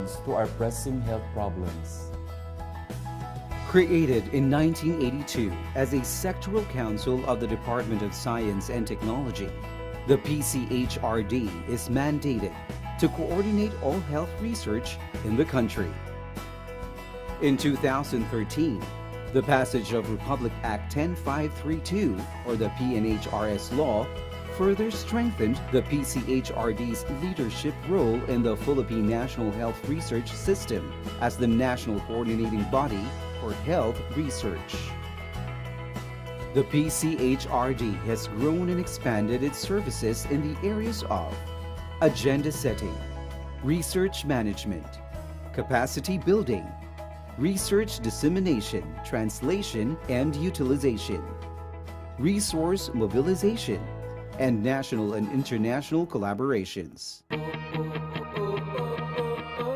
to our pressing health problems. Created in 1982 as a sectoral council of the Department of Science and Technology, the PCHRD is mandated to coordinate all health research in the country. In 2013, the passage of Republic Act 10532, or the PNHRS law, further strengthened the PCHRD's leadership role in the Philippine National Health Research System as the national coordinating body for health research. The PCHRD has grown and expanded its services in the areas of agenda setting, research management, capacity building, research dissemination, translation, and utilization, resource mobilization, and national and international collaborations.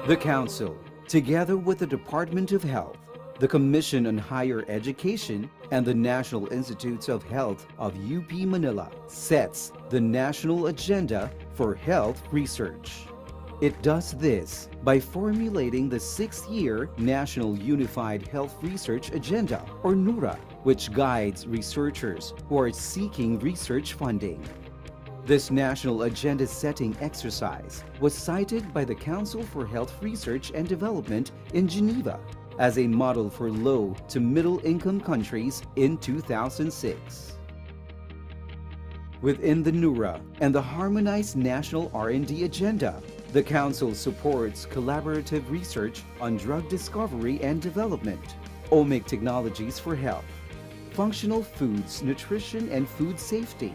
The Council, together with the Department of Health, the Commission on Higher Education, and the National Institutes of Health of UP Manila, sets the national agenda for health research. It does this by formulating the 6th-year National Unified Health Research Agenda, or NURA, which guides researchers who are seeking research funding. This national agenda-setting exercise was cited by the Council for Health Research and Development in Geneva as a model for low to middle-income countries in 2006. Within the NURA and the Harmonized National R&D Agenda, the Council supports collaborative research on drug discovery and development, omic technologies for health, functional foods, nutrition and food safety,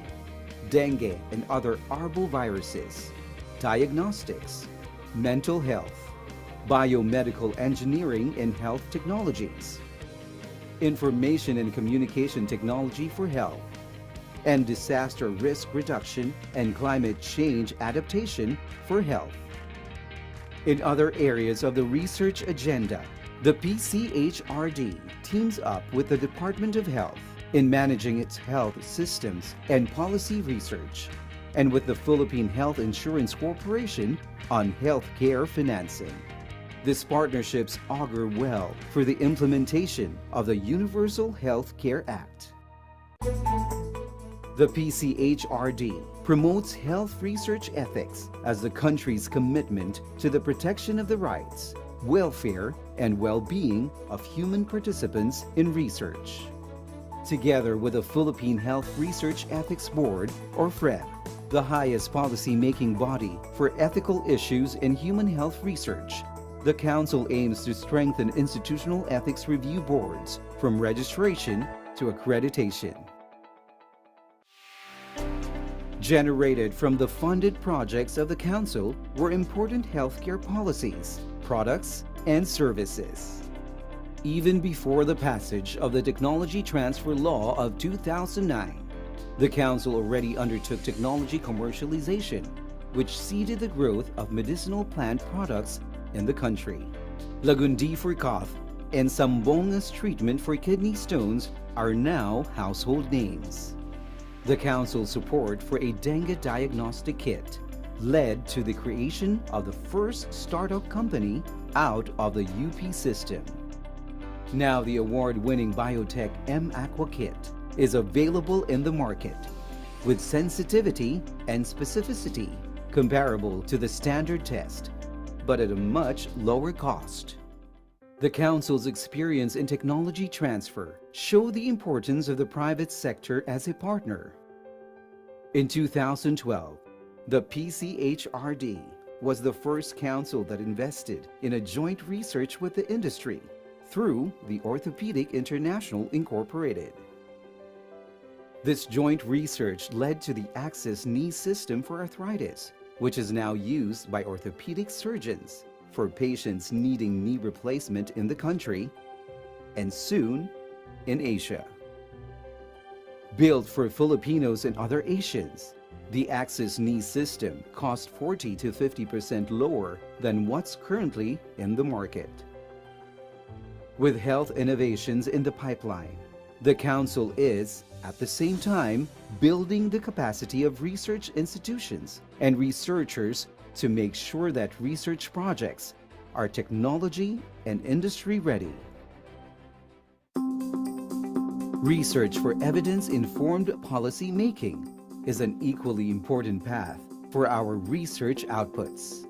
dengue and other arboviruses, diagnostics, mental health, biomedical engineering and health technologies, information and communication technology for health, and disaster risk reduction and climate change adaptation for health. In other areas of the research agenda, the PCHRD teams up with the Department of Health in managing its health systems and policy research, and with the Philippine Health Insurance Corporation on healthcare financing. These partnerships augur well for the implementation of the Universal Health Care Act. The PCHRD promotes health research ethics as the country's commitment to the protection of the rights, welfare, and well-being of human participants in research. Together with the Philippine Health Research Ethics Board, or PHREB, the highest policy-making body for ethical issues in human health research, the Council aims to strengthen institutional ethics review boards from registration to accreditation. Generated from the funded projects of the Council were important healthcare policies, products, and services. Even before the passage of the Technology Transfer Law of 2009, the Council already undertook technology commercialization, which seeded the growth of medicinal plant products in the country. Lagundi for cough and Sambonga's treatment for kidney stones are now household names. The Council's support for a dengue diagnostic kit led to the creation of the first startup company out of the UP system. Now the award-winning biotech M-Aqua kit is available in the market with sensitivity and specificity comparable to the standard test, but at a much lower cost. The Council's experience in technology transfer show the importance of the private sector as a partner. In 2012, the PCHRD was the first council that invested in a joint research with the industry through the Orthopedic International Incorporated. This joint research led to the Access Knee System for arthritis, which is now used by orthopedic surgeons for patients needing knee replacement in the country and soon in Asia. Built for Filipinos and other Asians, the Access Knee System costs 40 to 50% lower than what's currently in the market. With health innovations in the pipeline, the Council is, at the same time, building the capacity of research institutions and researchers to make sure that research projects are technology and industry ready. Research for evidence-informed policy making is an equally important path for our research outputs.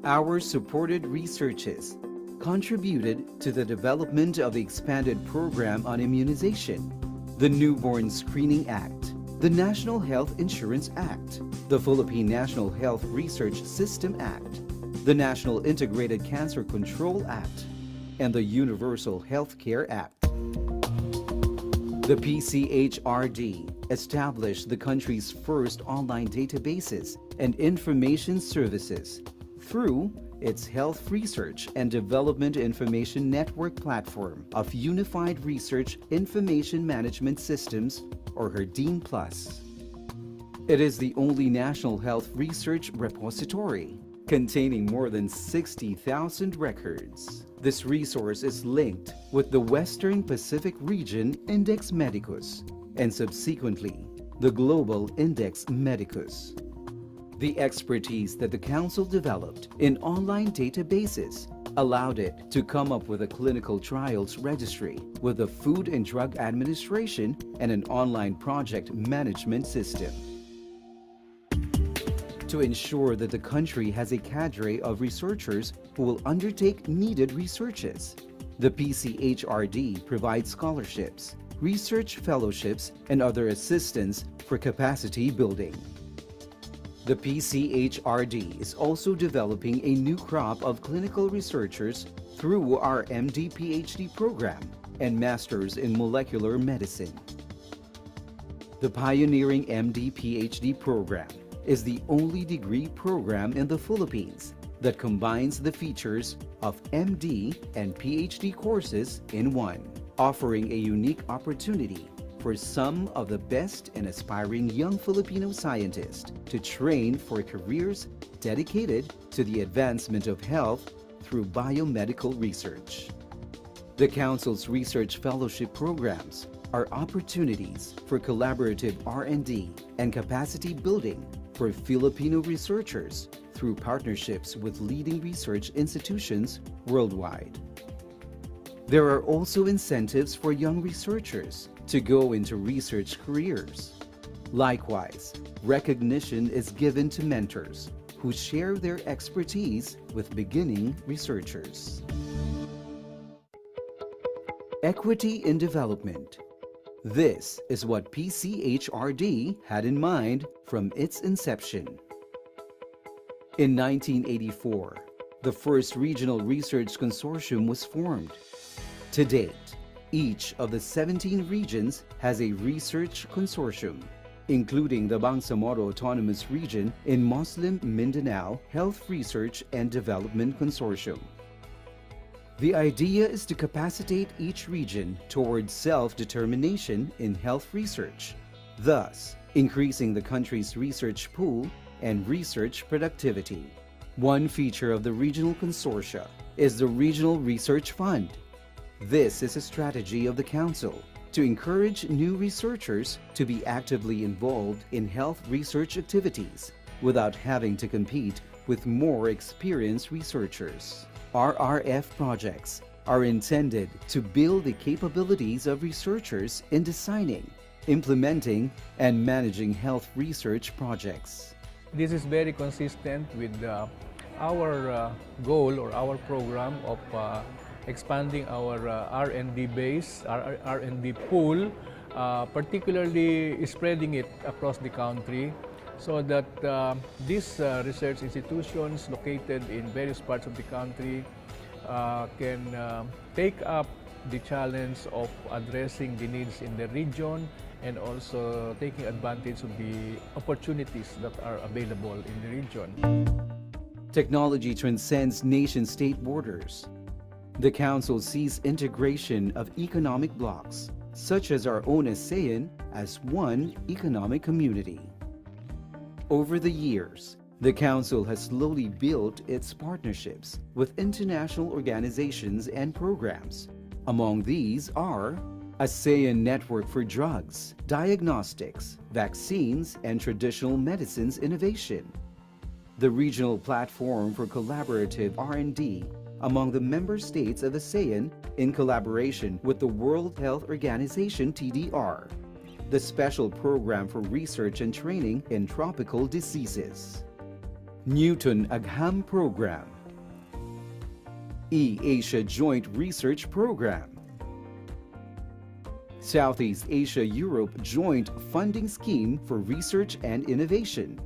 Our supported researches contributed to the development of the expanded program on immunization, the Newborn Screening Act, the National Health Insurance Act, the Philippine National Health Research System Act, the National Integrated Cancer Control Act, and the Universal Healthcare Act. The PCHRD established the country's first online databases and information services through its Health Research and Development Information Network platform of Unified Research Information Management Systems, or HERDIN+. It is the only national health research repository containing more than 60,000 records. This resource is linked with the Western Pacific Region Index Medicus and subsequently the Global Index Medicus. The expertise that the Council developed in online databases allowed it to come up with a clinical trials registry with the Food and Drug Administration and an online project management system. To ensure that the country has a cadre of researchers who will undertake needed researches, the PCHRD provides scholarships, research fellowships, and other assistance for capacity building. The PCHRD is also developing a new crop of clinical researchers through our MD-PhD program and Masters in Molecular Medicine. The pioneering MD-PhD program is the only degree program in the Philippines that combines the features of MD and PhD courses in one, offering a unique opportunity for some of the best and aspiring young Filipino scientists to train for careers dedicated to the advancement of health through biomedical research. The Council's research fellowship programs are opportunities for collaborative R&D and capacity building for Filipino researchers through partnerships with leading research institutions worldwide. There are also incentives for young researchers to go into research careers. Likewise, recognition is given to mentors who share their expertise with beginning researchers. Equity in development. This is what PCHRD had in mind from its inception. In 1984, the first Regional Research Consortium was formed. To date, each of the 17 regions has a research consortium, including the Bangsamoro Autonomous Region in Muslim Mindanao Health Research and Development Consortium. The idea is to capacitate each region towards self-determination in health research, thus increasing the country's research pool and research productivity. One feature of the regional consortia is the Regional Research Fund. This is a strategy of the Council to encourage new researchers to be actively involved in health research activities without having to compete with more experienced researchers. RRF projects are intended to build the capabilities of researchers in designing, implementing, and managing health research projects. This is very consistent with our goal or our program of expanding our R&D base, our R&D pool, particularly spreading it across the country so that these research institutions located in various parts of the country can take up the challenge of addressing the needs in the region and also taking advantage of the opportunities that are available in the region. Technology transcends nation-state borders. The Council sees integration of economic blocks, such as our own ASEAN, as one economic community. Over the years, the Council has slowly built its partnerships with international organizations and programs. Among these are ASEAN Network for Drugs, Diagnostics, Vaccines, and Traditional Medicines Innovation, the regional platform for collaborative R&D among the member states of ASEAN in collaboration with the World Health Organization TDR, the Special Program for Research and Training in Tropical Diseases, Newton Agham Program, E-Asia Joint Research Program, Southeast Asia-Europe Joint Funding Scheme for Research and Innovation,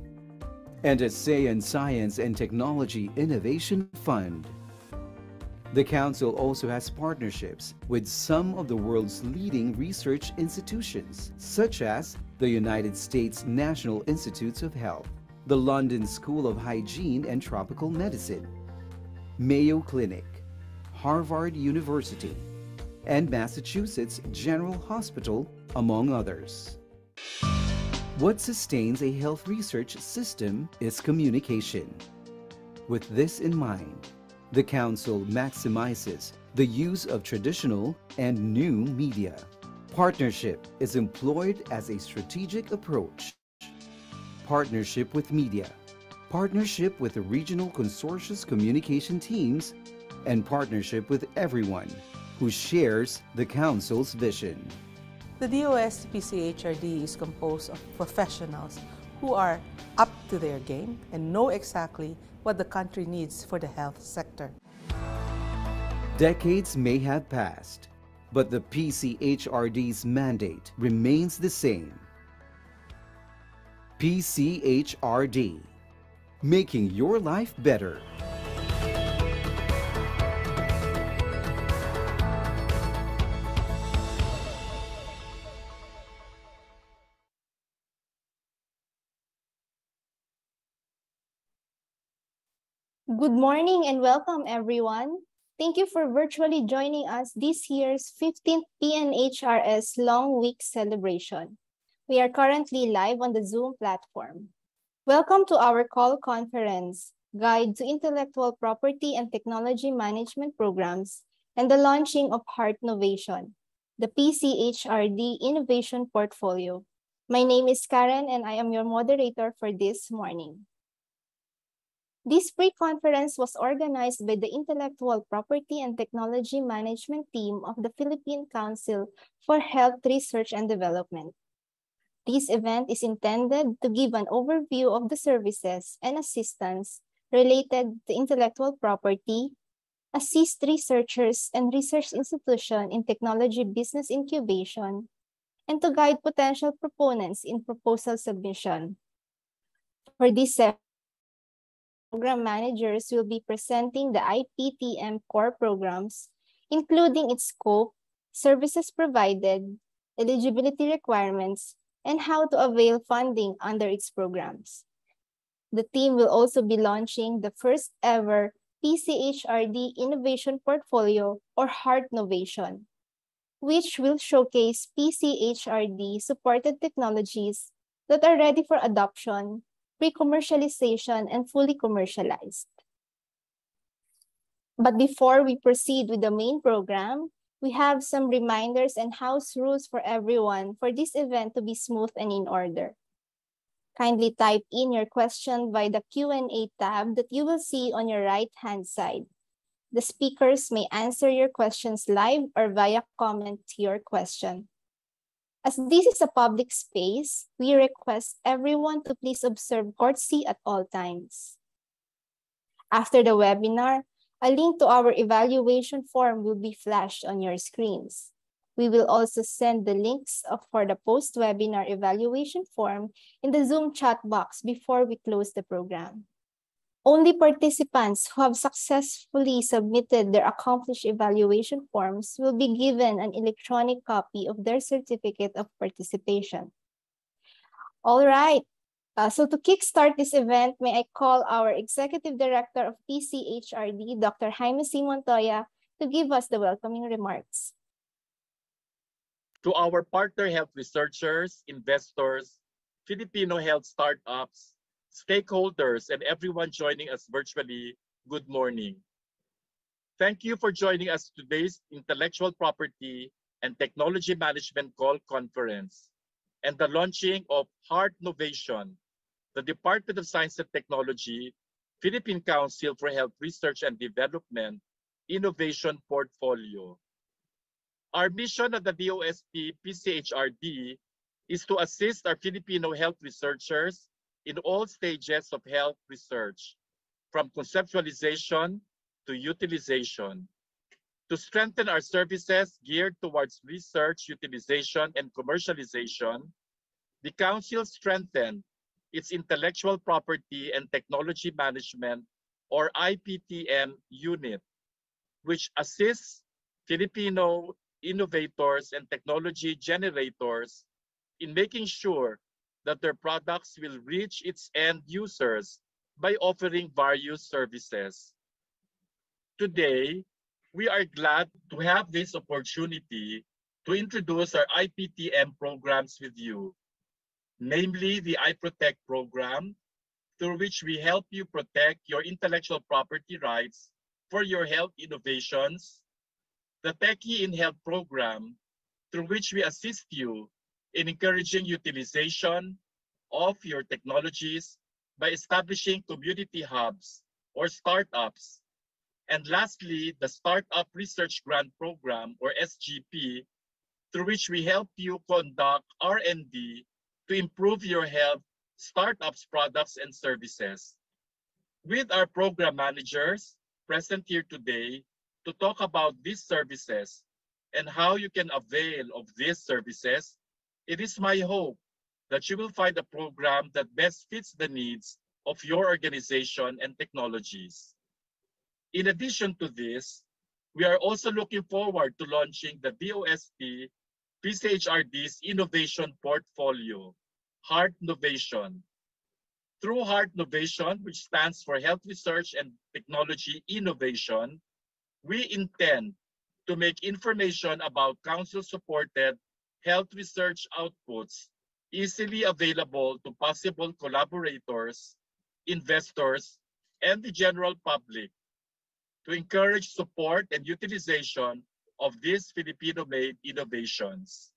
and ASEAN Science and Technology Innovation Fund. The Council also has partnerships with some of the world's leading research institutions, such as the United States National Institutes of Health, the London School of Hygiene and Tropical Medicine, Mayo Clinic, Harvard University, and Massachusetts General Hospital, among others. What sustains a health research system is communication. With this in mind, the Council maximizes the use of traditional and new media. Partnership is employed as a strategic approach. Partnership with media, partnership with the regional consortium's communication teams, and partnership with everyone who shares the Council's vision. The DOS PCHRD is composed of professionals who are up to their game and know exactly what the country needs for the health sector. Decades may have passed, but the PCHRD's mandate remains the same. PCHRD, making your life better. Good morning and welcome, everyone. Thank you for virtually joining us this year's 15th PNHRS Long Week celebration. We are currently live on the Zoom platform. Welcome to our call conference, Guide to Intellectual Property and Technology Management Programs, and the launching of Heart Novation, the PCHRD Innovation Portfolio. My name is Karen and I am your moderator for this morning. This pre-conference was organized by the Intellectual Property and Technology Management Team of the Philippine Council for Health Research and Development. This event is intended to give an overview of the services and assistance related to intellectual property, assist researchers and research institutions in technology business incubation, and to guide potential proponents in proposal submission. For this session, program managers will be presenting the IPTM core programs, including its scope, services provided, eligibility requirements, and how to avail funding under its programs. The team will also be launching the first ever PCHRD Innovation Portfolio or Heart Novation, which will showcase PCHRD supported technologies that are ready for adoption, pre-commercialization, and fully commercialized. But before we proceed with the main program, we have some reminders and house rules for everyone for this event to be smooth and in order. Kindly type in your question by the Q&A tab that you will see on your right-hand side. The speakers may answer your questions live or via comment to your question. As this is a public space, we request everyone to please observe courtesy at all times. After the webinar, a link to our evaluation form will be flashed on your screens. We will also send the links for the post-webinar evaluation form in the Zoom chat box before we close the program. Only participants who have successfully submitted their accomplished evaluation forms will be given an electronic copy of their certificate of participation. All right, so to kickstart this event, may I call our Executive Director of PCHRD, Dr. Jaime C. Montoya, to give us the welcoming remarks. To our partner health researchers, investors, Filipino health startups, stakeholders, and everyone joining us virtually, good morning. Thank you for joining us today's Intellectual Property and Technology Management Call Conference and the launching of Heart Novation, the Department of Science and Technology Philippine Council for Health Research and Development Innovation Portfolio. Our mission at the DOST PCHRD is to assist our Filipino health researchers in all stages of health research, from conceptualization to utilization, to strengthen our services geared towards research, utilization, and commercialization. The Council strengthened its Intellectual Property and Technology Management, or IPTM unit, which assists Filipino innovators and technology generators in making sure that their products will reach its end users by offering various services. Today, we are glad to have this opportunity to introduce our IPTM programs with you, namely the iProtect program, through which we help you protect your intellectual property rights for your health innovations, the Techie in Health program, through which we assist you in encouraging utilization of your technologies by establishing community hubs or startups, and lastly, the Startup Research Grant Program, or SGP, through which we help you conduct R&D to improve your health startups, products, and services. With our program managers present here today to talk about these services and how you can avail of these services, it is my hope that you will find a program that best fits the needs of your organization and technologies. In addition to this, we are also looking forward to launching the DOST PCHRD's innovation portfolio, Heart Novation. Through Heart Novation, which stands for Health Research and Technology Innovation, we intend to make information about council-supported health research outputs easily available to possible collaborators, investors, and the general public to encourage support and utilization of these Filipino-made innovations.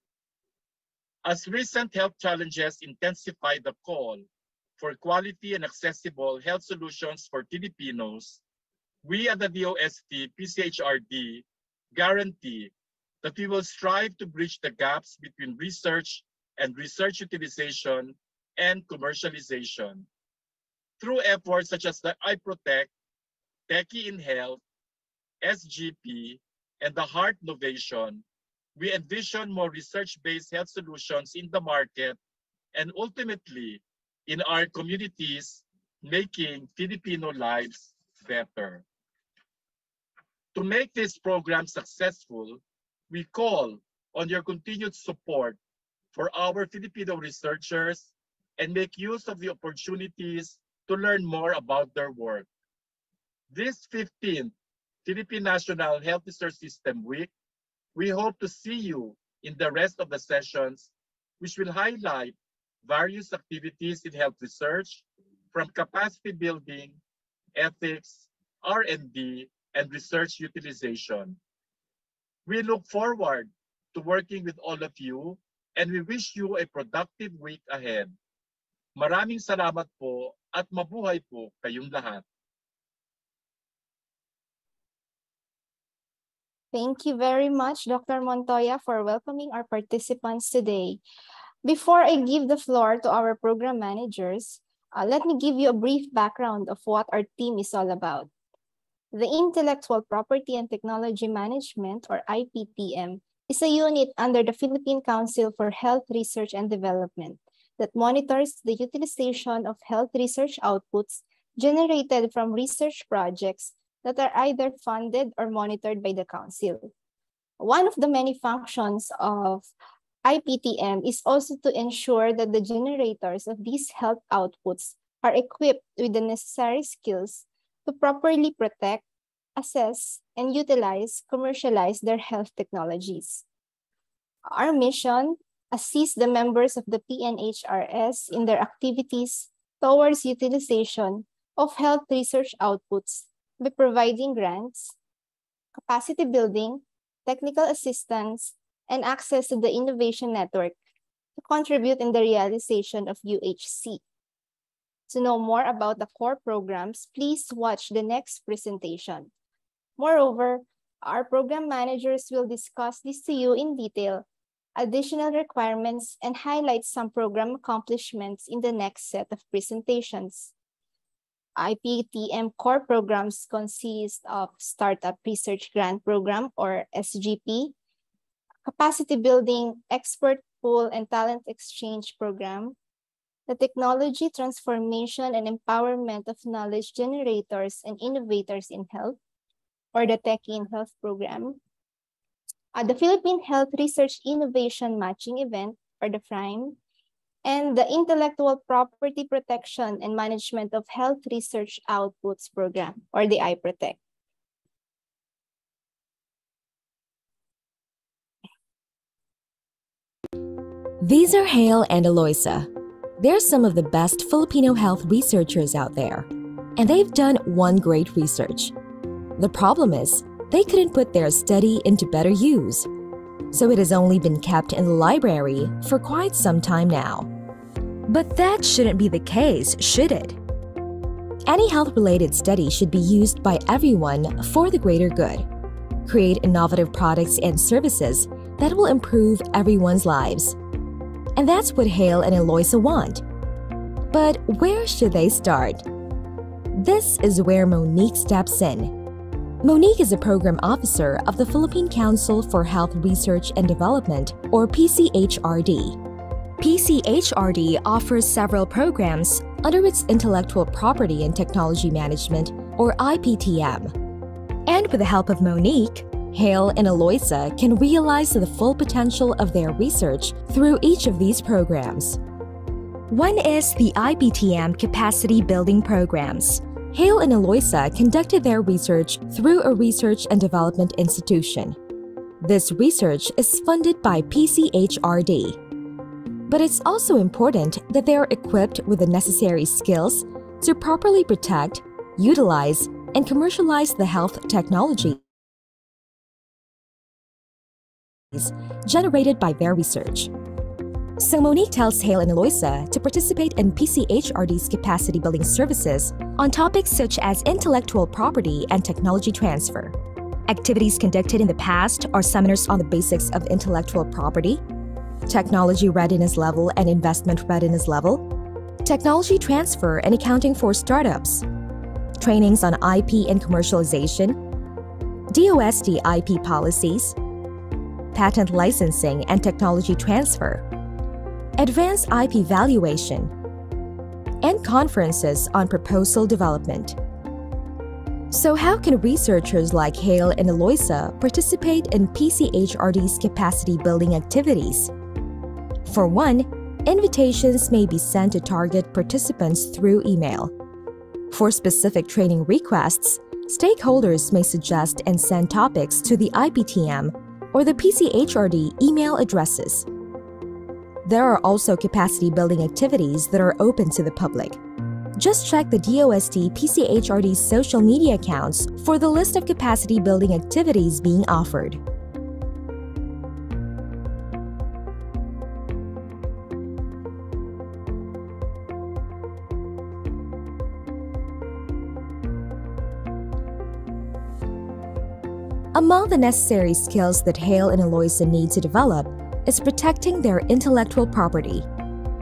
As recent health challenges intensify the call for quality and accessible health solutions for Filipinos, we at the DOST PCHRD guarantee that we will strive to bridge the gaps between research and research utilization and commercialization. Through efforts such as the iProtect, Techie in Health, SGP, and the Heart Novation, we envision more research-based health solutions in the market and ultimately in our communities, making Filipino lives better. To make this program successful, we call on your continued support for our Filipino researchers and make use of the opportunities to learn more about their work. This 15th Philippine National Health Research System Week, we hope to see you in the rest of the sessions, which will highlight various activities in health research, from capacity building, ethics, R&D, and research utilization. We look forward to working with all of you, and we wish you a productive week ahead. Maraming salamat po at mabuhay po kayong lahat. Thank you very much, Dr. Montoya, for welcoming our participants today. Before I give the floor to our program managers, let me give you a brief background of what our team is all about. The Intellectual Property and Technology Management, or IPTM, is a unit under the Philippine Council for Health Research and Development that monitors the utilization of health research outputs generated from research projects that are either funded or monitored by the Council. One of the many functions of IPTM is also to ensure that the generators of these health outputs are equipped with the necessary skills to properly protect, assess, and commercialize their health technologies. Our mission: assist the members of the PNHRS in their activities towards utilization of health research outputs by providing grants, capacity building, technical assistance, and access to the innovation network to contribute in the realization of UHC. To know more about the core programs, please watch the next presentation. Moreover, our program managers will discuss this to you in detail, additional requirements, and highlight some program accomplishments in the next set of presentations. IPTM core programs consist of Startup Research Grant Program, or SGP, Capacity Building, Expert Pool and Talent Exchange Program, the Technology Transformation and Empowerment of Knowledge Generators and Innovators in Health, or the Tech in Health Program, the Philippine Health Research Innovation Matching Event, or the PRIME, and the Intellectual Property Protection and Management of Health Research Outputs Program, or the IPROTEC. These are Hale and Eloisa. They're some of the best Filipino health researchers out there, and they've done one great research. The problem is, they couldn't put their study into better use, so it has only been kept in the library for quite some time now. But that shouldn't be the case, should it? Any health-related study should be used by everyone for the greater good. Create innovative products and services that will improve everyone's lives. And that's what Hale and Eloisa want. But where should they start? This is where Monique steps in. Monique is a program officer of the Philippine Council for Health Research and Development, or PCHRD. PCHRD offers several programs under its Intellectual Property and Technology Management, or IPTM. And with the help of Monique, Hale and Eloisa can realize the full potential of their research through each of these programs. One is the IPTM Capacity Building Programs. Hale and Eloisa conducted their research through a research and development institution. This research is funded by PCHRD. But it's also important that they are equipped with the necessary skills to properly protect, utilize, and commercialize the health technology generated by their research. So Monique tells Hale and Eloisa to participate in PCHRD's capacity building services on topics such as intellectual property and technology transfer. Activities conducted in the past are seminars on the basics of intellectual property, technology readiness level and investment readiness level, technology transfer and accounting for startups, trainings on IP and commercialization, DOST IP policies, patent licensing and technology transfer, advanced IP valuation, and conferences on proposal development. So how can researchers like Hale and Eloisa participate in PCHRD's capacity building activities? For one, invitations may be sent to target participants through email. For specific training requests, stakeholders may suggest and send topics to the IPTM or the PCHRD email addresses. There are also capacity building activities that are open to the public. Just check the DOST PCHRD social media accounts for the list of capacity building activities being offered. Among the necessary skills that Hale and Eloisa need to develop is protecting their intellectual property.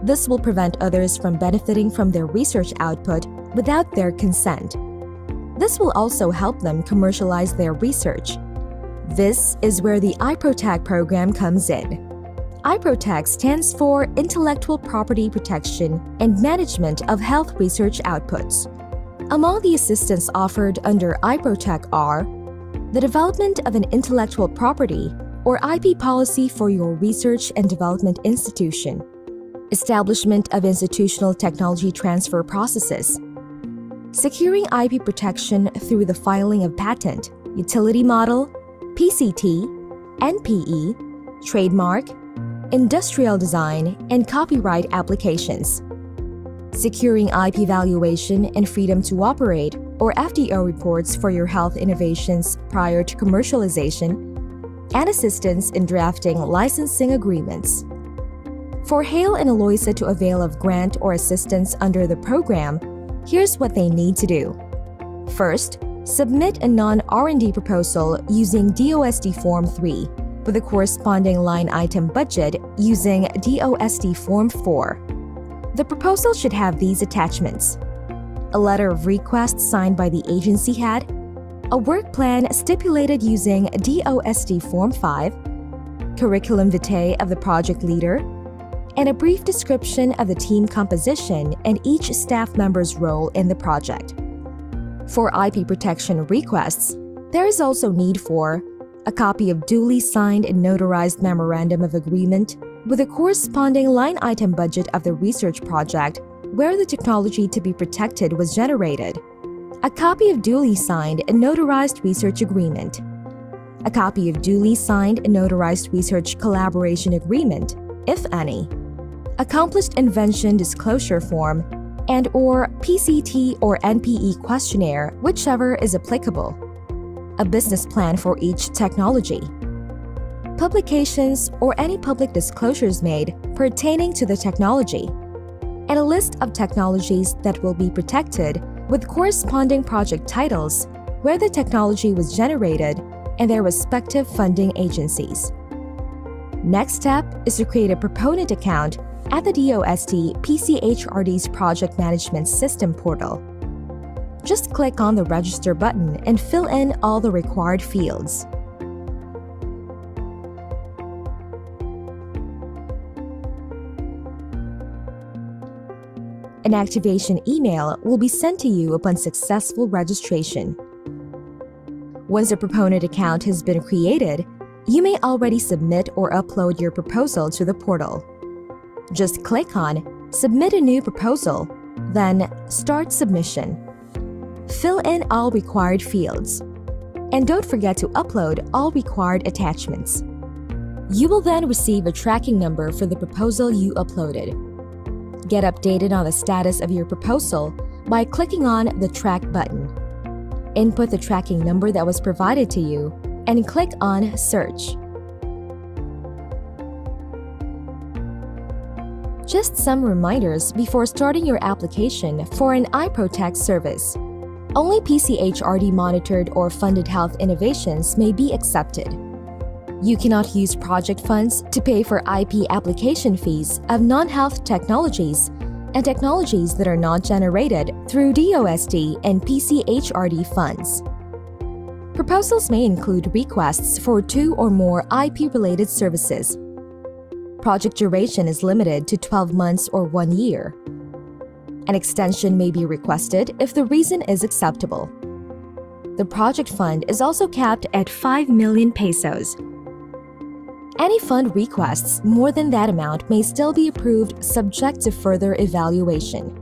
This will prevent others from benefiting from their research output without their consent. This will also help them commercialize their research. This is where the IPROTEC program comes in. IPROTEC stands for Intellectual Property Protection and Management of Health Research Outputs. Among the assistance offered under IPROTEC are the development of an intellectual property or IP policy for your research and development institution, establishment of institutional technology transfer processes, securing IP protection through the filing of patent, utility model, PCT, NPE, trademark, industrial design, and copyright applications, securing IP valuation and freedom to operate or FDO reports for your health innovations prior to commercialization, and assistance in drafting licensing agreements. For Hale and Eloisa to avail of grant or assistance under the program, here's what they need to do. First, submit a non-R&D proposal using DOST Form 3 with a corresponding line item budget using DOST Form 4. The proposal should have these attachments: a letter of request signed by the agency head, a work plan stipulated using DOST Form 5, curriculum vitae of the project leader, and a brief description of the team composition and each staff member's role in the project. For IP protection requests, there is also need for a copy of duly signed and notarized Memorandum of Agreement with a corresponding line item budget of the research project where the technology to be protected was generated, a copy of duly signed and notarized research agreement, a copy of duly signed and notarized research collaboration agreement, if any, accomplished invention disclosure form, and/or PCT or NPE questionnaire, whichever is applicable, a business plan for each technology, publications or any public disclosures made pertaining to the technology, and a list of technologies that will be protected with corresponding project titles where the technology was generated and their respective funding agencies. Next step is to create a proponent account at the DOST PCHRD's Project Management System portal. Just click on the Register button and fill in all the required fields. An activation email will be sent to you upon successful registration. Once a proponent account has been created, you may already submit or upload your proposal to the portal. Just click on Submit a new proposal, then Start Submission. Fill in all required fields, and don't forget to upload all required attachments. You will then receive a tracking number for the proposal you uploaded. Get updated on the status of your proposal by clicking on the Track button. Input the tracking number that was provided to you and click on Search. Just some reminders before starting your application for an iProtect service. Only PCHRD monitored or funded health innovations may be accepted. You cannot use project funds to pay for IP application fees of non-health technologies and technologies that are not generated through DOST and PCHRD funds. Proposals may include requests for 2 or more IP-related services. Project duration is limited to 12 months or 1 year. An extension may be requested if the reason is acceptable. The project fund is also capped at 5 million pesos. Any fund requests more than that amount may still be approved subject to further evaluation.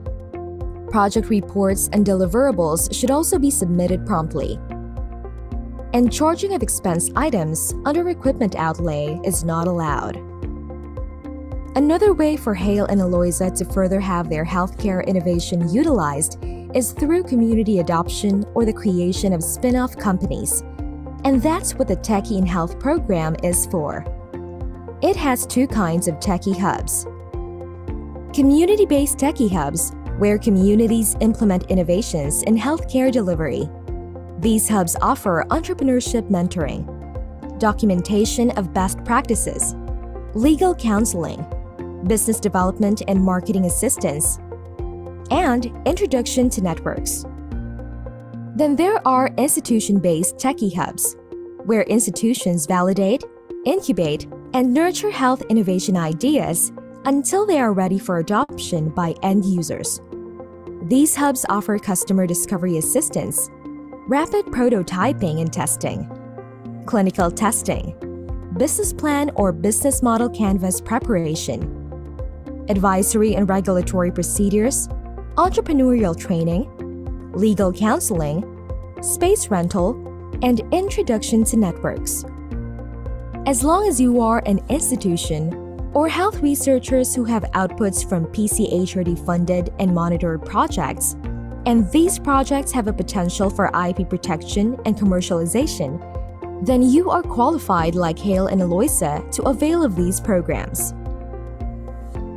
Project reports and deliverables should also be submitted promptly. And charging of expense items under equipment outlay is not allowed. Another way for Hale and Eloisa to further have their healthcare innovation utilized is through community adoption or the creation of spin-off companies. And that's what the Techie in Health program is for. It has 2 kinds of Techie hubs. Community-based Techie hubs, where communities implement innovations in healthcare delivery. These hubs offer entrepreneurship mentoring, documentation of best practices, legal counseling, business development and marketing assistance, and introduction to networks. Then there are institution-based Techie hubs, where institutions validate, incubate, and nurture health innovation ideas until they are ready for adoption by end users. These hubs offer customer discovery assistance, rapid prototyping and testing, clinical testing, business plan or business model canvas preparation, advisory and regulatory procedures, entrepreneurial training, legal counseling, space rental, and introduction to networks. As long as you are an institution or health researchers who have outputs from PCHRD-funded and monitored projects, and these projects have a potential for IP protection and commercialization, then you are qualified like Hale and Eloisa to avail of these programs.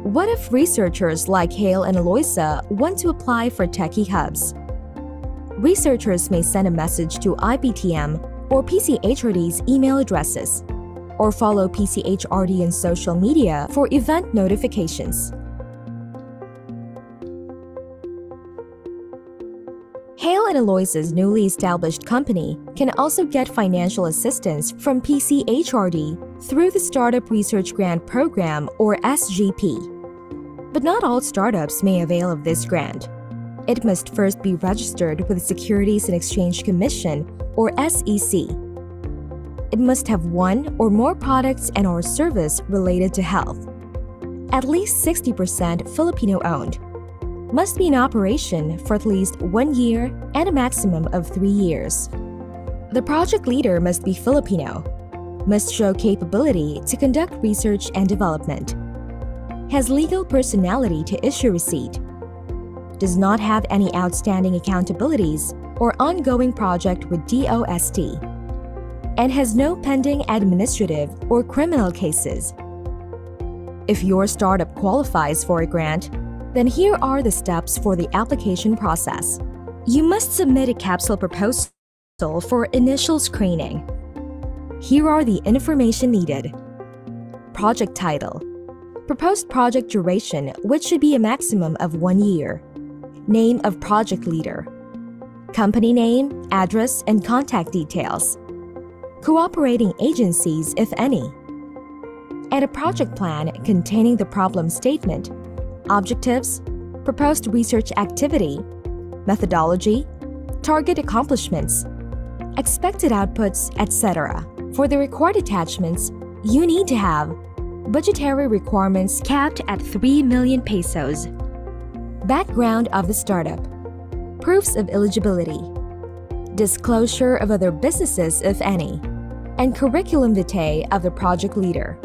What if researchers like Hale and Eloisa want to apply for techie hubs? Researchers may send a message to IPTM or PCHRD's email addresses, or follow PCHRD in social media for event notifications. Hale and Eloisa's newly established company can also get financial assistance from PCHRD through the Startup Research Grant Program, or SGP. But not all startups may avail of this grant. It must first be registered with the Securities and Exchange Commission, or SEC. It must have one or more products and/or service related to health. At least 60% Filipino-owned. Must be in operation for at least 1 year and a maximum of 3 years. The project leader must be Filipino. Must show capability to conduct research and development. Has legal personality to issue receipt. Does not have any outstanding accountabilities or ongoing project with DOST. And has no pending administrative or criminal cases. If your startup qualifies for a grant, then here are the steps for the application process. You must submit a capsule proposal for initial screening. Here are the information needed. Project title. Proposed project duration, which should be a maximum of 1 year. Name of project leader. Company name, address, and contact details. Cooperating agencies, if any. And a project plan containing the problem statement, objectives, proposed research activity, methodology, target accomplishments, expected outputs, etc. For the required attachments, you need to have budgetary requirements capped at 3 million pesos, background of the startup, proofs of eligibility, disclosure of other businesses, if any, and curriculum vitae of the project leader.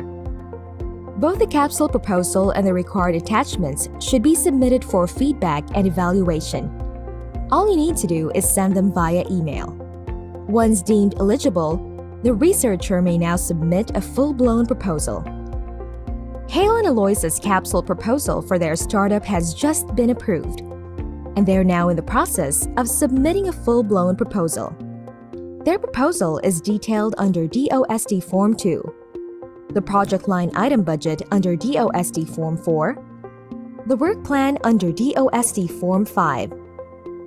Both the capsule proposal and the required attachments should be submitted for feedback and evaluation. All you need to do is send them via email. Once deemed eligible, the researcher may now submit a full-blown proposal. Hale and Eloisa's capsule proposal for their startup has just been approved, and they're now in the process of submitting a full-blown proposal. Their proposal is detailed under DOST Form 2, the project line item budget under DOST Form 4, the work plan under DOST Form 5.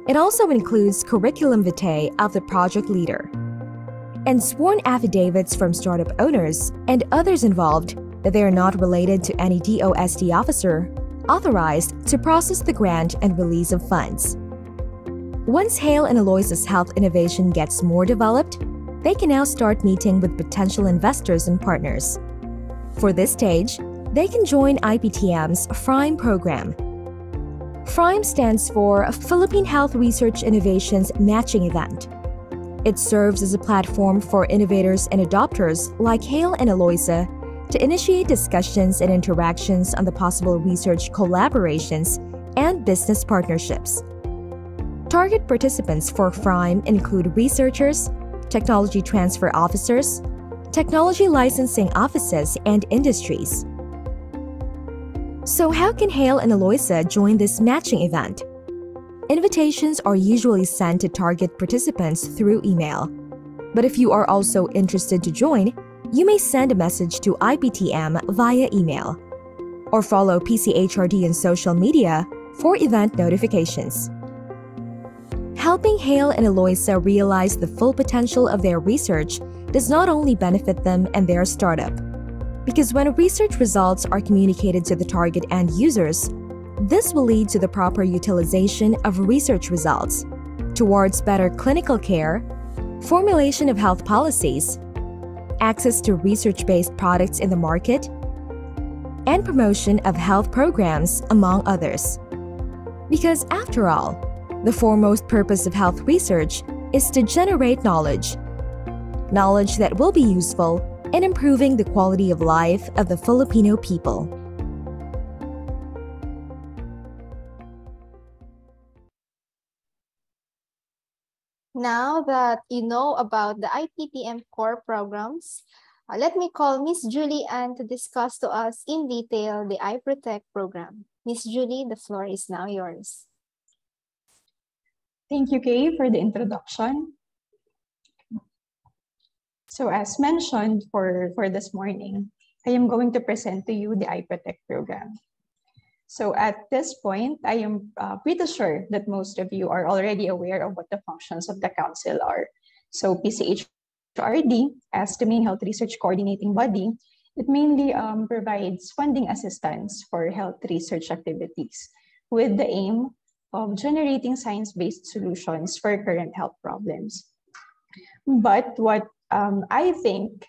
It also includes curriculum vitae of the project leader, and sworn affidavits from startup owners and others involved that they are not related to any DOST officer authorized to process the grant and release of funds. Once Hale and Eloisa's health innovation gets more developed, they can now start meeting with potential investors and partners. For this stage, they can join IPTM's FRIME program. FRIME stands for Philippine Health Research Innovations Matching Event. It serves as a platform for innovators and adopters like Hale and Eloisa to initiate discussions and interactions on the possible research collaborations and business partnerships. Target participants for FRIME include researchers, technology transfer officers, technology licensing offices, and industries. So how can Hale and Eloisa join this matching event? Invitations are usually sent to target participants through email. But if you are also interested to join, you may send a message to IPTM via email or follow PCHRD in social media for event notifications. Helping Hale and Eloisa realize the full potential of their research does not only benefit them and their startup, because when research results are communicated to the target end users, this will lead to the proper utilization of research results towards better clinical care, formulation of health policies, access to research-based products in the market, and promotion of health programs, among others. Because after all, the foremost purpose of health research is to generate knowledge that will be useful in improving the quality of life of the Filipino people. Now that you know about the IPTM core programs, Let me call Miss Julie Ann to discuss to us in detail the iProtect program. Miss Julie, the floor is now yours. Thank you, Kay, for the introduction. So as mentioned for this morning, I am going to present to you the iProtect program. So at this point, I am pretty sure that most of you are already aware of what the functions of the council are. So PCHRD, as the main health research coordinating body, it mainly provides funding assistance for health research activities with the aim of generating science-based solutions for current health problems. But what I think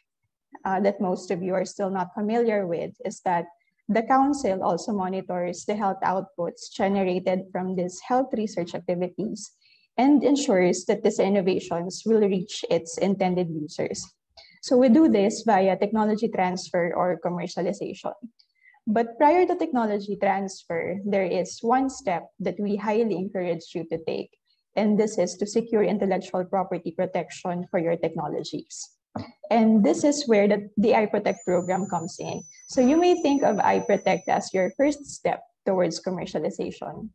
that most of you are still not familiar with is that the council also monitors the health outputs generated from these health research activities and ensures that these innovations will reach its intended users. So we do this via technology transfer or commercialization. But prior to technology transfer, there is one step that we highly encourage you to take, and this is to secure intellectual property protection for your technologies. And this is where the iProtect program comes in. So you may think of iProtect as your first step towards commercialization.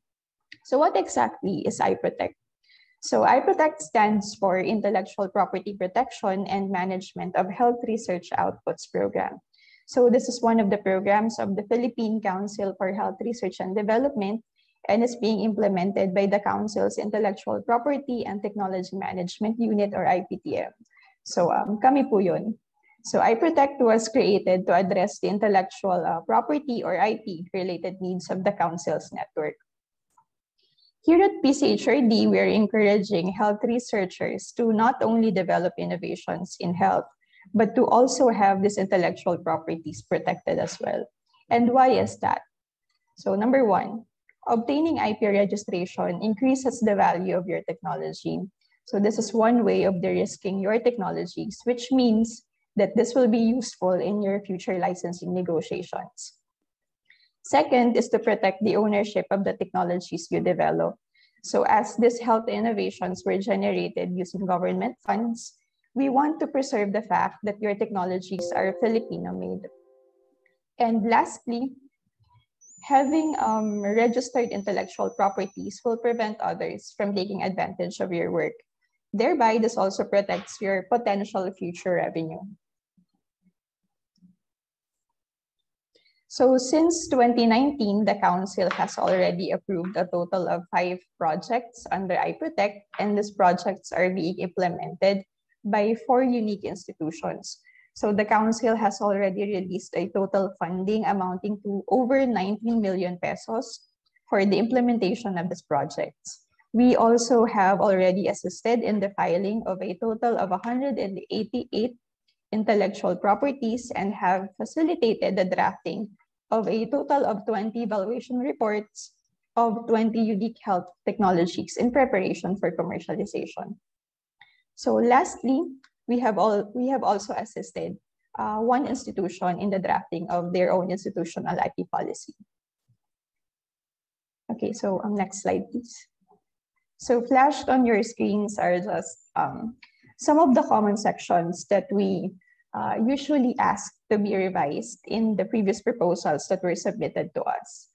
So what exactly is iProtect? So iProtect stands for Intellectual Property Protection and Management of Health Research Outputs Program. So this is one of the programs of the Philippine Council for Health Research and Development, and is being implemented by the Council's Intellectual Property and Technology Management Unit, or IPTM. So kami po yun. So iProtect was created to address the intellectual property or IP related needs of the Council's network. Here at PCHRD, we are encouraging health researchers to not only develop innovations in health, but to also have these intellectual properties protected as well. And why is that? So number one, obtaining IP registration increases the value of your technology. So this is one way of de-risking your technologies, which means that this will be useful in your future licensing negotiations. Second is to protect the ownership of the technologies you develop. So as these health innovations were generated using government funds, we want to preserve the fact that your technologies are Filipino-made. And lastly, having registered intellectual properties will prevent others from taking advantage of your work. Thereby, this also protects your potential future revenue. So since 2019, the Council has already approved a total of 5 projects under iProtect, and these projects are being implemented by 4 unique institutions. So the Council has already released a total funding amounting to over 19 million pesos for the implementation of these projects. We also have already assisted in the filing of a total of 188 intellectual properties and have facilitated the drafting of a total of 20 evaluation reports of 20 unique health technologies in preparation for commercialization. So lastly, we have also assisted one institution in the drafting of their own institutional IP policy. Okay, so next slide, please. So flashed on your screens are just some of the common sections that we usually ask to be revised in the previous proposals that were submitted to us.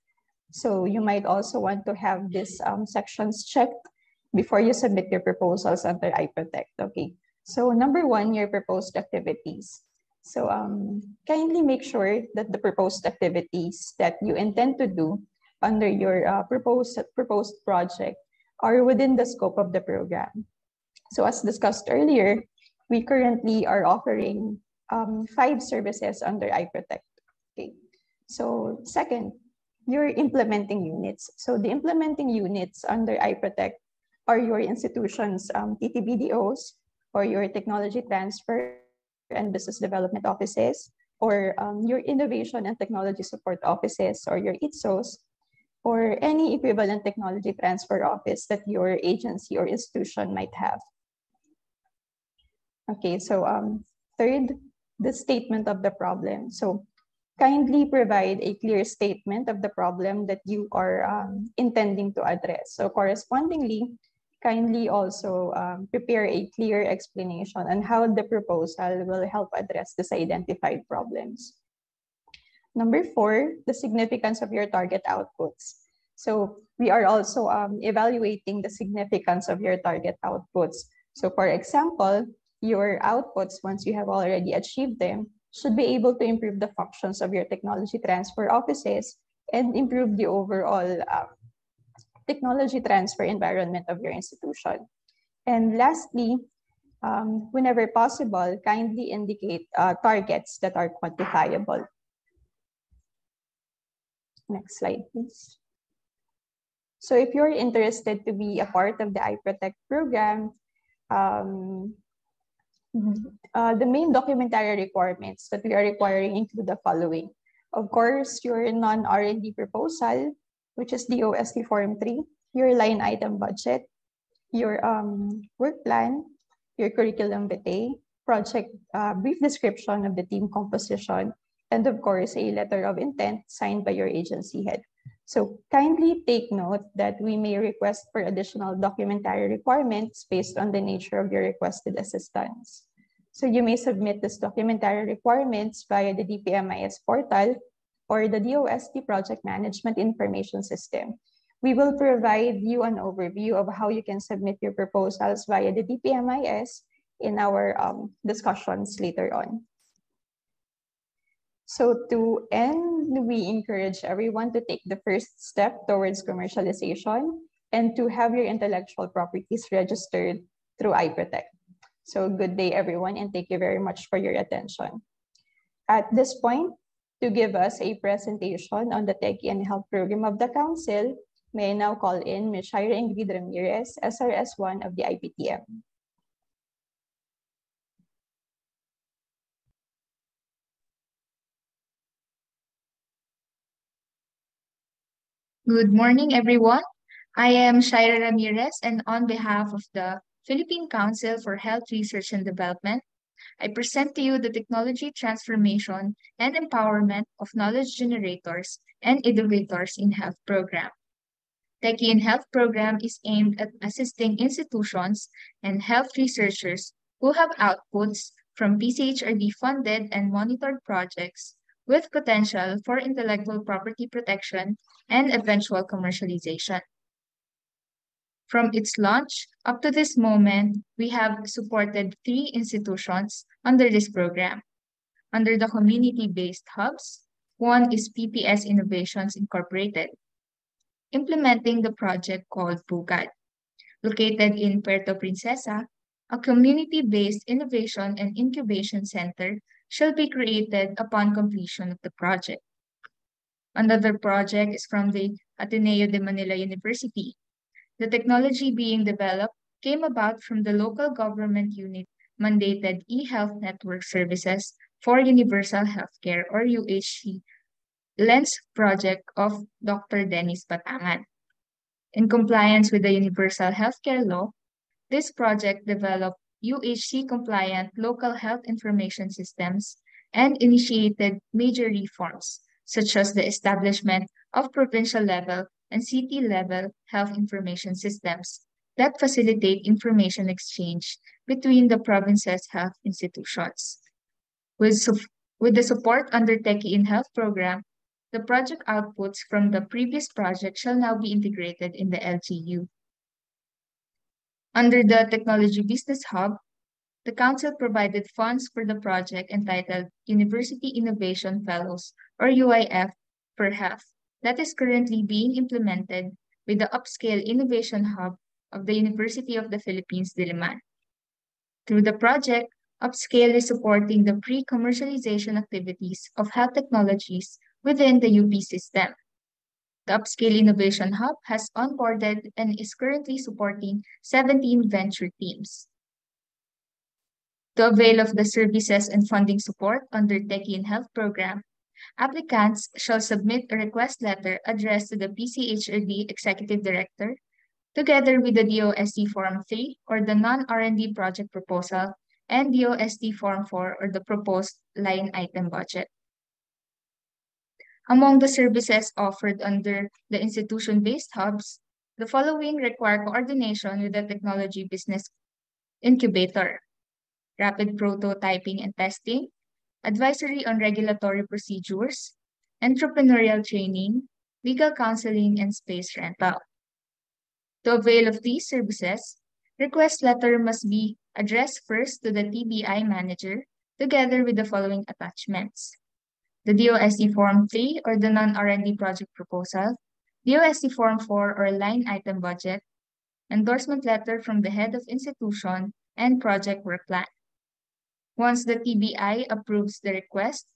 So you might also want to have these sections checked before you submit your proposals under iProtect. Okay, so number 1, your proposed activities. So kindly make sure that the proposed activities that you intend to do under your proposed project are within the scope of the program. So as discussed earlier, we currently are offering 5 services under iProtect. Okay. So second, your implementing units. So the implementing units under iProtect are your institution's TTBDOs, or your technology transfer and business development offices, or your innovation and technology support offices, or your ITSOs, or any equivalent technology transfer office that your agency or institution might have. Okay, so third, the statement of the problem. So kindly provide a clear statement of the problem that you are intending to address. So correspondingly, kindly also prepare a clear explanation on how the proposal will help address these identified problems. Number 4, the significance of your target outputs. So we are also evaluating the significance of your target outputs. So for example, your outputs, once you have already achieved them, should be able to improve the functions of your technology transfer offices and improve the overall technology transfer environment of your institution. And lastly, whenever possible, kindly indicate targets that are quantifiable. Next slide, please. So if you're interested to be a part of the iProtect program, the main documentary requirements that we are requiring include the following. Of course, your non-R&D proposal, which is the OST Form 3, your line item budget, your work plan, your curriculum vitae, project brief description of the team composition, and of course, a letter of intent signed by your agency head. So kindly take note that we may request for additional documentary requirements based on the nature of your requested assistance. So you may submit this documentary requirements via the DPMIS portal or the DOST Project Management Information System. We will provide you an overview of how you can submit your proposals via the DPMIS in our discussions later on. So to end, we encourage everyone to take the first step towards commercialization and to have your intellectual properties registered through iProtect. So good day, everyone, and thank you very much for your attention. At this point, to give us a presentation on the Techie and Health Program of the Council, may I now call in Ms. Shaira Ingrid Ramirez, SRS1 of the IPTM. Good morning, everyone. I am Shaira Ramirez, and on behalf of the Philippine Council for Health Research and Development, I present to you the Technology Transformation and Empowerment of Knowledge Generators and Innovators in Health Program. Techie in Health Program is aimed at assisting institutions and health researchers who have outputs from PCHRD-funded and monitored projects with potential for intellectual property protection and eventual commercialization. From its launch up to this moment, we have supported 3 institutions under this program. Under the community-based hubs, one is PPS Innovations Incorporated, implementing the project called PUGAD. Located in Puerto Princesa, a community-based innovation and incubation center shall be created upon completion of the project. Another project is from the Ateneo de Manila University. The technology being developed came about from the local government unit mandated e-health network services for universal healthcare or UHC Lens project of Dr. Dennis Batangan. In compliance with the Universal Healthcare Law, this project developed UHC-compliant local health information systems and initiated major reforms, such as the establishment of provincial-level and city-level health information systems that facilitate information exchange between the province's health institutions. With the support under Techie in Health program, the project outputs from the previous project shall now be integrated in the LGU. Under the Technology Business Hub, the Council provided funds for the project entitled University Innovation Fellows, or UIF, for Health, that is currently being implemented with the Upscale Innovation Hub of the University of the Philippines, Diliman. Through the project, Upscale is supporting the pre-commercialization activities of health technologies within the UP system. The Upscale Innovation Hub has onboarded and is currently supporting 17 venture teams. To avail of the services and funding support under Techie in Health program, applicants shall submit a request letter addressed to the PCHRD Executive Director, together with the DOST Form 3 or the non-R&D project proposal and DOST Form 4 or the proposed line item budget. Among the services offered under the institution-based hubs, The following require coordination with the technology business incubator: rapid prototyping and testing, advisory on regulatory procedures, entrepreneurial training, legal counseling, and space rental. To avail of these services, request letter must be addressed first to the TBI manager together with the following attachments: the DOST Form 3 or the non-R&D project proposal, DOST Form 4 or line item budget, endorsement letter from the head of institution, and project work plan. Once the TBI approves the request,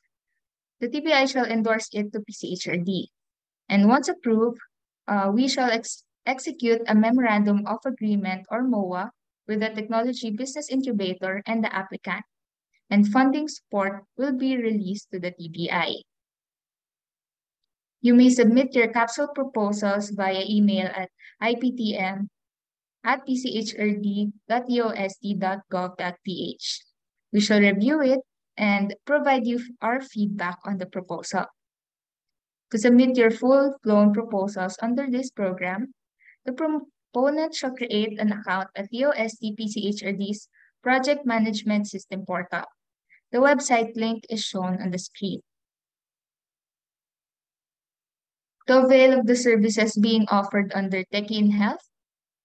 the TBI shall endorse it to PCHRD. And once approved, we shall execute a Memorandum of Agreement or MOA with the Technology Business Incubator and the applicant, and funding support will be released to the TBI. You may submit your capsule proposals via email at iptm@pchrd.dost.gov.ph. We shall review it and provide you our feedback on the proposal. To submit your full-blown proposals under this program, the proponent shall create an account at DOST-PCHRD's Project Management System portal. The website link is shown on the screen. To avail of the services being offered under Tech in Health,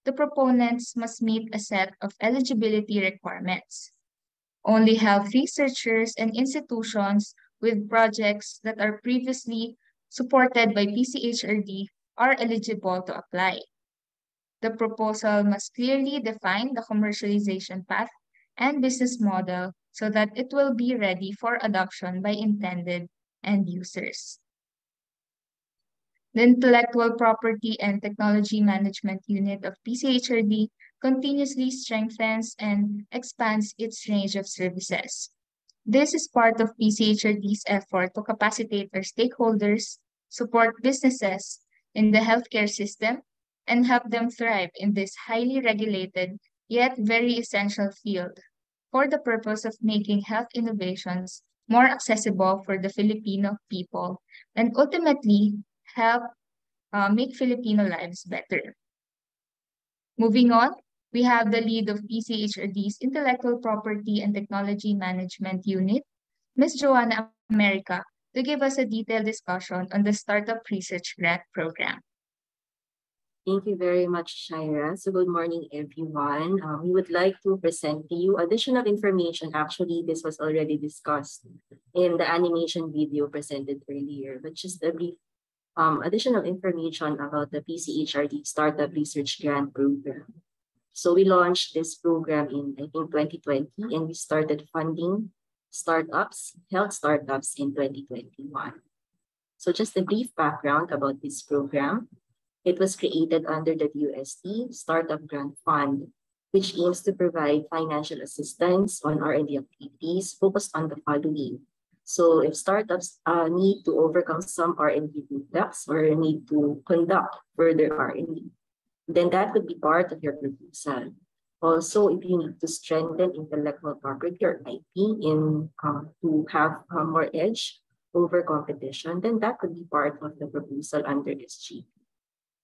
the proponents must meet a set of eligibility requirements. Only health researchers and institutions with projects that are previously supported by PCHRD are eligible to apply. The proposal must clearly define the commercialization path and business model so that it will be ready for adoption by intended end users. The Intellectual Property and Technology Management Unit of PCHRD continuously strengthens and expands its range of services. This is part of PCHRD's effort to capacitate our stakeholders, support businesses in the healthcare system, and help them thrive in this highly regulated yet very essential field for the purpose of making health innovations more accessible for the Filipino people and ultimately help make Filipino lives better. Moving on, we have the lead of PCHRD's Intellectual Property and Technology Management Unit, Ms. Joanna America, to give us a detailed discussion on the Startup Research Grant Program. Thank you very much, Shaira. So good morning, everyone. We would like to present to you additional information. Actually, this was already discussed in the animation video presented earlier, but just a brief additional information about the PCHRD Startup Research Grant Program. So we launched this program in, I think, 2020, and we started funding startups, health startups in 2021. So just a brief background about this program. It was created under the DOST Startup Grant Fund, which aims to provide financial assistance on R&D activities focused on the following. So if startups need to overcome some R&D roadblocks or need to conduct further R&D, then that would be part of your proposal. Also, if you need to strengthen intellectual property or IP to have more edge over competition, then that could be part of the proposal under SG,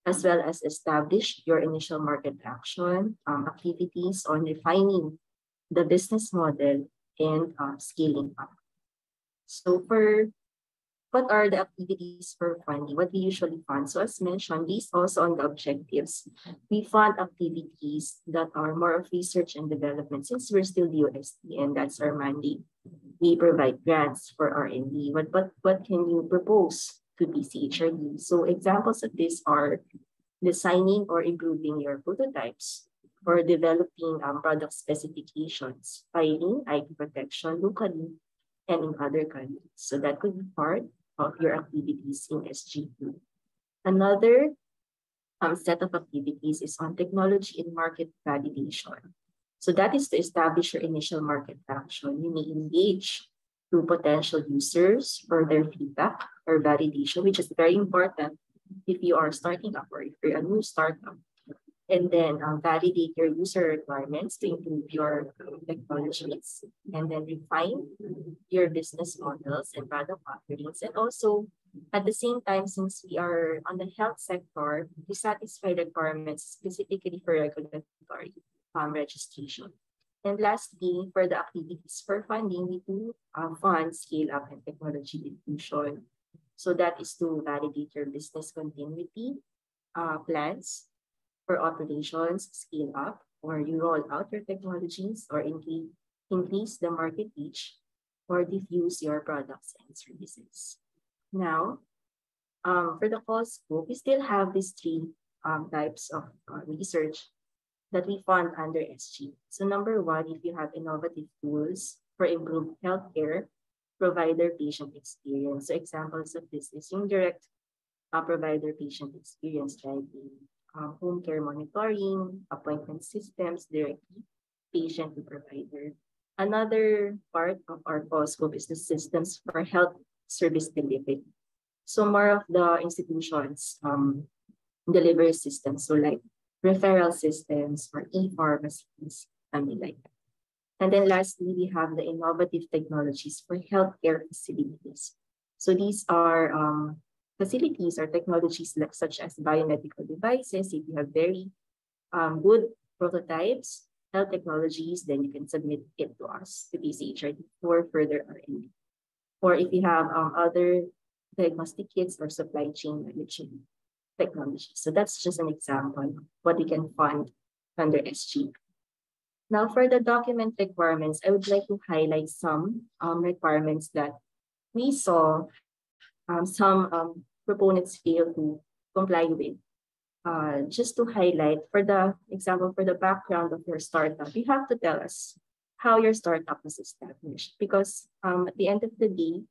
as well as establish your initial market action activities on refining the business model and scaling up. So for what are the activities for funding? What we usually fund? So as mentioned, based also on the objectives, we fund activities that are more of research and development since we're still DOST and that's our mandate. We provide grants for R&D. What can you propose to PCHRD? So examples of this are designing or improving your prototypes or developing product specifications, filing IP protection locally and in other countries. So that could be part of your activities in SG2. Another set of activities is on technology and market validation. So that is to establish your initial market action. You may engage to potential users for their feedback or validation, which is very important if you are starting up or if you're a new startup. and then validate your user requirements to improve your technologies, and then refine your business models and product offerings. And also, at the same time, since we are on the health sector, we satisfy requirements specifically for regulatory registration. And lastly, for the activities for funding, we do fund scale up and technology diffusion. So that is to validate your business continuity plans for operations, scale up, or you roll out your technologies, or increase the market reach, or diffuse your products and services. Now, for the cost scope, we still have these three types of research that we fund under SG. So number one, if you have innovative tools for improved healthcare provider patient experience. So examples of this is yung direct provider patient experience, like home care monitoring, appointment systems, directly patient to provider. Another part of our cost scope is the systems for health service delivery. So more of the institutions delivery systems, so like referral systems or e-pharmacies, something like that. And then lastly, we have the innovative technologies for healthcare facilities. So these are facilities or technologies like, such as biomedical devices. If you have very good prototypes, health technologies, then you can submit it to us, to PCHRD, for further R&D. Or if you have other diagnostic kits or supply chain management technology. So that's just an example of what we can fund under SG. Now, for the document requirements, I would like to highlight some requirements that we saw some proponents fail to comply with. Just to highlight, for the example, for the background of your startup, you have to tell us how your startup was established, because at the end of the day,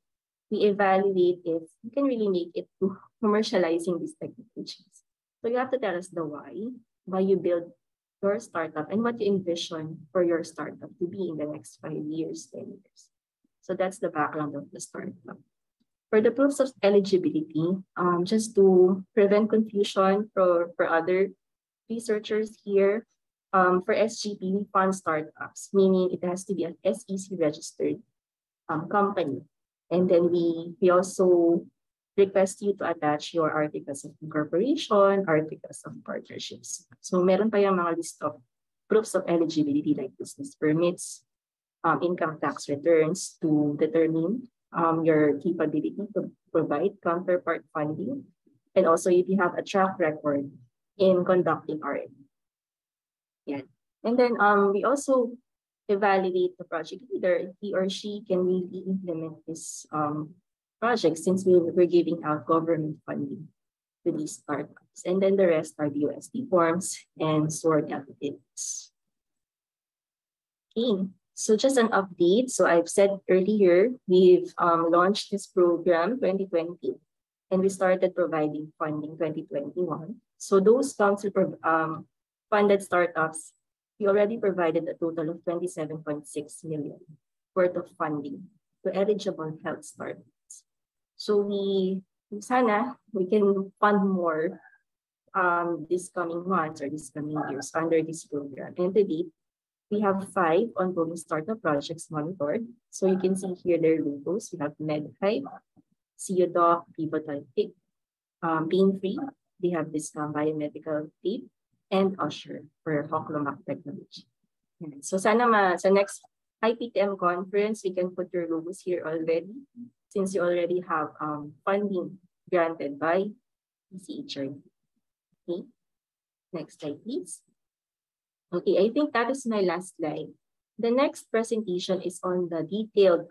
we evaluate if you can really make it to commercializing these technologies. So you have to tell us the why you build your startup, and what you envision for your startup to be in the next 5 years, 10 years. So that's the background of the startup. For the proofs of eligibility, just to prevent confusion for other researchers here, for SGP, we fund startups, meaning it has to be an SEC registered company. And then we also request you to attach your articles of incorporation, articles of partnerships. So meron pa yung mga list of proofs of eligibility like business permits, income tax returns to determine your capability to provide counterpart funding, and also if you have a track record in conducting R&D. Yeah. And then we also evaluate the project leader, he or she can really implement this project, since we're giving out government funding to these startups. And then the rest are the USD forms and SWORD affidavits. Okay, so just an update. So I've said earlier, we've launched this program 2020, and we started providing funding 2021. So those council funded startups, we already provided a total of 27.6 million worth of funding to eligible health startups. So sana we can fund more this coming months or this coming years under this program. And to date, we have 5 ongoing startup projects monitored. So you can see here their logos. We have MedHive, CUDoc, Pivotal Pick, Pain Free. They have this biomedical tape, and Usher for Hoclomac technology. So sana sa next IPTM conference, we can put your logos here already, since you already have funding granted by PCHRD. Okay, next slide, please. Okay, I think that is my last slide. The next presentation is on the detailed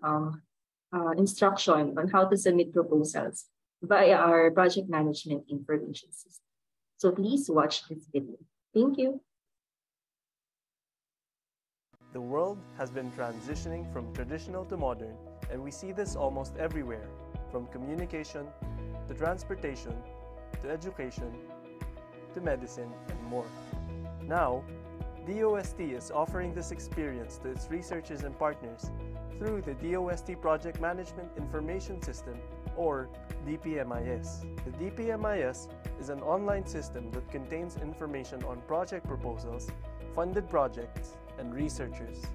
instruction on how to submit proposals via our project management information system. So please watch this video. Thank you. The world has been transitioning from traditional to modern, and we see this almost everywhere, from communication to transportation to education to medicine and more. Now, DOST is offering this experience to its researchers and partners through the DOST Project Management Information System, or DPMIS. The DPMIS is an online system that contains information on project proposals, funded projects, and researchers.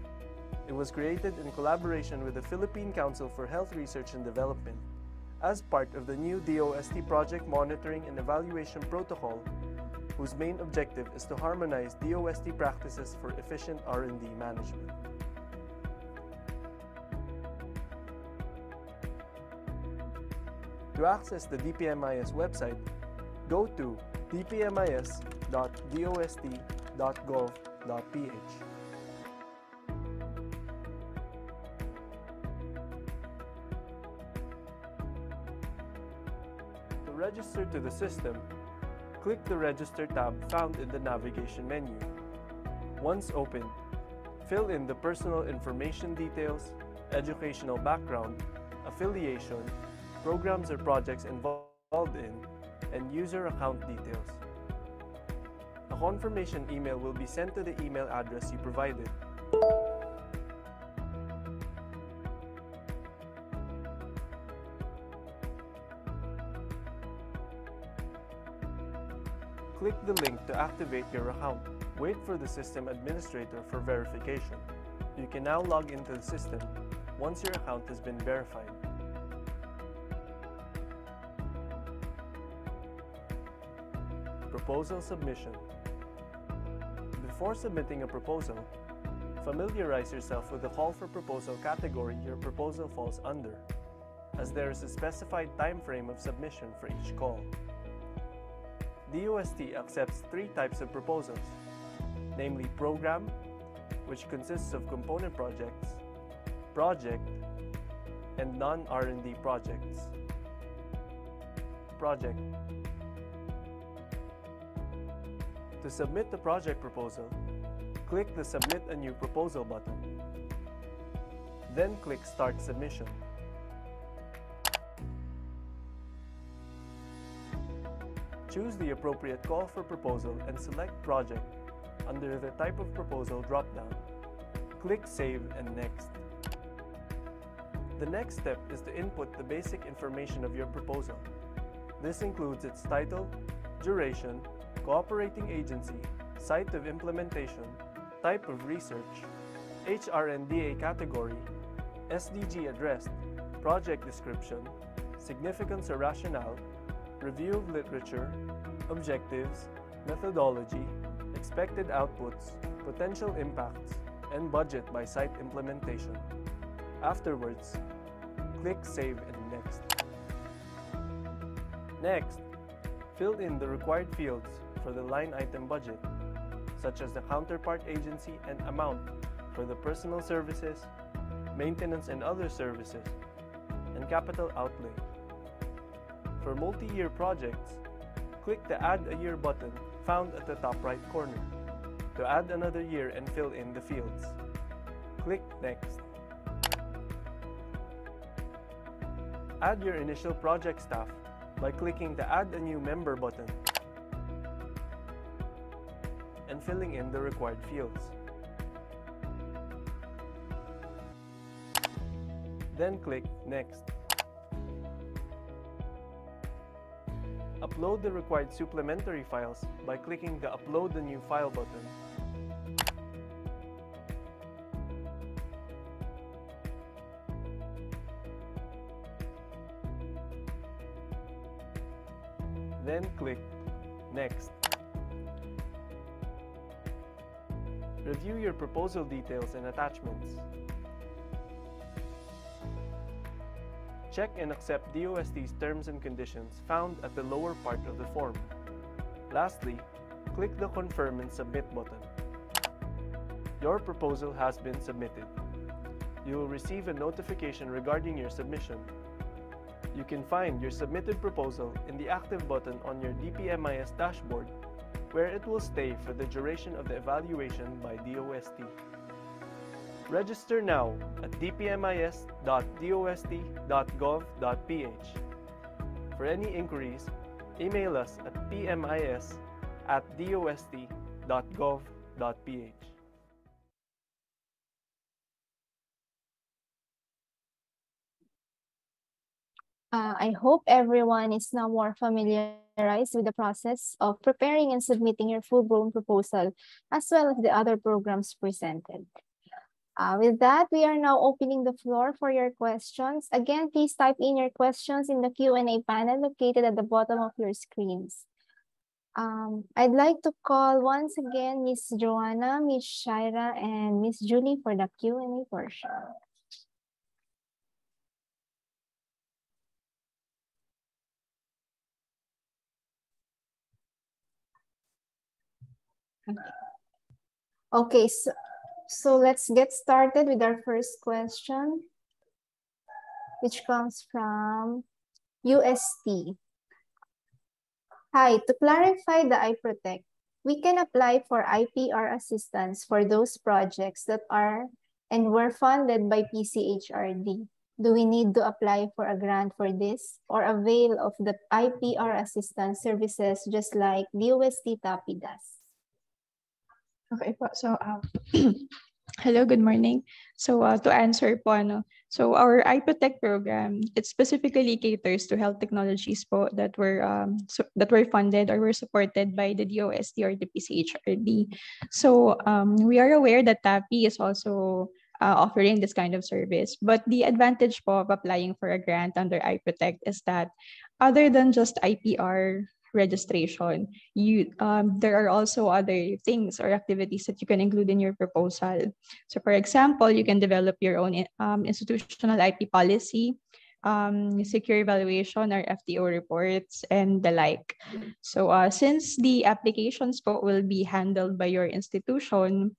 It was created in collaboration with the Philippine Council for Health Research and Development as part of the new DOST Project Monitoring and Evaluation Protocol, whose main objective is to harmonize DOST practices for efficient R&D management. To access the DPMIS website, go to dpmis.dost.gov.ph. To register to the system, click the Register tab found in the navigation menu. Once open, fill in the personal information details, educational background, affiliation, programs or projects involved in, and user account details. A confirmation email will be sent to the email address you provided. Click the link to activate your account. Wait for the system administrator for verification. You can now log into the system once your account has been verified. Proposal submission. Before submitting a proposal, familiarize yourself with the call for proposal category your proposal falls under, as there is a specified time frame of submission for each call. DOST accepts 3 types of proposals, namely program, which consists of component projects, project, and non-R&D projects. Project. To submit the project proposal, click the Submit a New Proposal button. Then click Start Submission. Choose the appropriate call for proposal and select Project under the Type of Proposal drop-down. Click Save and Next. The next step is to input the basic information of your proposal. This includes its title, duration, cooperating agency, site of implementation, type of research, HRNDA category, SDG address, project description, significance or rationale, review of literature, objectives, methodology, expected outputs, potential impacts, and budget by site implementation. Afterwards, click Save and Next. Next, fill in the required fields for the line item budget, such as the counterpart agency and amount for the personal services, maintenance and other services, and capital outlay. For multi-year projects, click the Add a Year button found at the top right corner to add another year and fill in the fields. Click Next. Add your initial project staff by clicking the Add a New Member button and filling in the required fields. Then click Next. Upload the required supplementary files by clicking the Upload a New File button. Then click Next. Review your proposal details and attachments. Check and accept DOST's terms and conditions found at the lower part of the form. Lastly, click the Confirm and Submit button. Your proposal has been submitted. You will receive a notification regarding your submission. You can find your submitted proposal in the Active button on your DPMIS dashboard, where it will stay for the duration of the evaluation by DOST. Register now at dpmis.dost.gov.ph. For any inquiries, email us at pmis@dost.gov.ph. I hope everyone is now more familiarized with the process of preparing and submitting your full-blown proposal, as well as the other programs presented. With that, we are now opening the floor for your questions. Again, please type in your questions in the Q&A panel located at the bottom of your screens. I'd like to call once again Miss Joanna, Miss Shaira, and Miss Julie for the Q&A portion. Okay, so let's get started with our first question, which comes from UST. Hi, to clarify the iProtect, we can apply for IPR assistance for those projects that are and were funded by PCHRD. Do we need to apply for a grant for this or avail of the IPR assistance services just like DOST TAPI does? Okay po. So, hello, good morning. So, to answer po, so our IPTech program, it specifically caters to health technologies po that were funded or were supported by the DOST or the PCHRD. So, we are aware that TAPI is also offering this kind of service, but the advantage po of applying for a grant under IPTech is that other than just IPR registration, there are also other things or activities that you can include in your proposal. So for example, you can develop your own institutional IP policy, secure evaluation or FTO reports, and the like. So since the applications po will be handled by your institution,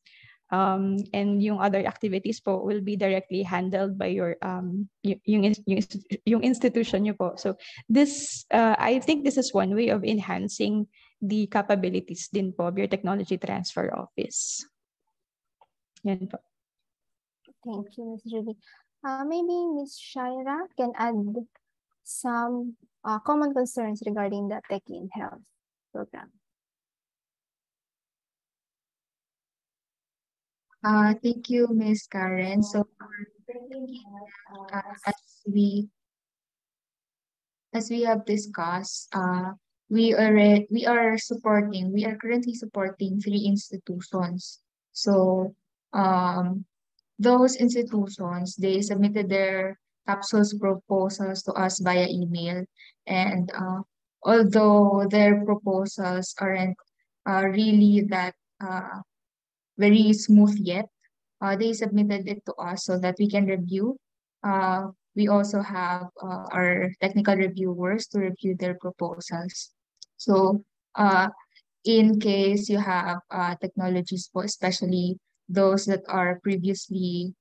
and yung other activities po will be directly handled by your yung institution nyo po. So this, I think this is one way of enhancing the capabilities din po of your technology transfer office. Yan po. Thank you, Ms. Julie. Maybe Ms. Shaira can add some common concerns regarding the Tech in Health program. Thank you, Ms. Karen. So, as we have discussed, we are currently supporting 3 institutions. So, those institutions, they submitted their capsules proposals to us via email, and although their proposals aren't really that very smooth yet, they submitted it to us so that we can review. We also have our technical reviewers to review their proposals. So in case you have technologies, especially those that are previously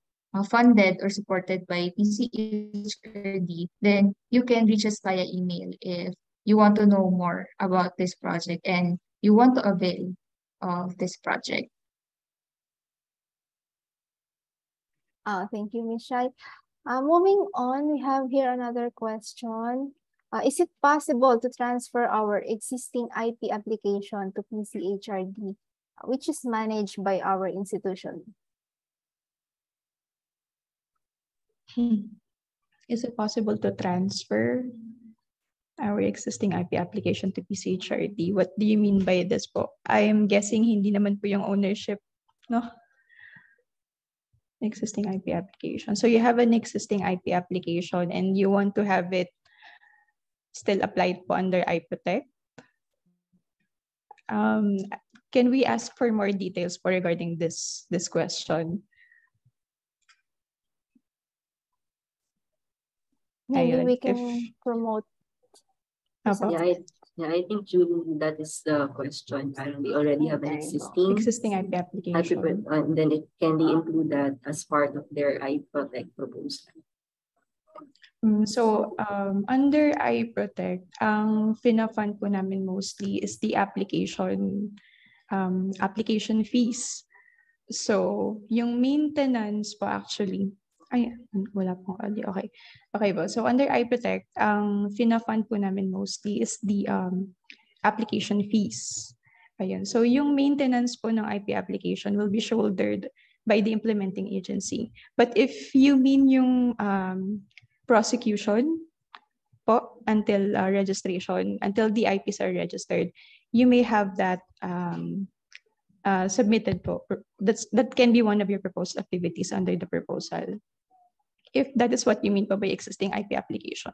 funded or supported by PCHRD, then you can reach us via email if you want to know more about this project and you want to avail of this project. Thank you, Ms. Shai. Moving on, we have here another question. Is it possible to transfer our existing IP application to PCHRD, which is managed by our institution? Is it possible to transfer our existing IP application to PCHRD? What do you mean by this po? I am guessing hindi naman po yung ownership, no? Existing IP application. So you have an existing IP application and you want to have it still applied po under IPTech. Can we ask for more details po regarding this question? Maybe we can promote. Yeah, I think, Julie, that is the question. We already have an existing IP application. And then can they include that as part of their iProtect proposal? So, under iProtect, ang fina-fund po namin mostly is the application fees. So, yung maintenance po actually, wala pong audio. Okay. Okay po. So, under iProtect, ang fina-fund po namin mostly is the application fees. Ayun. So, yung maintenance po ng IP application will be shouldered by the implementing agency. But if you mean yung prosecution, po until registration, until the IPs are registered, you may have that submitted po. That can be one of your proposed activities under the proposal, if that is what you mean po by existing IP application.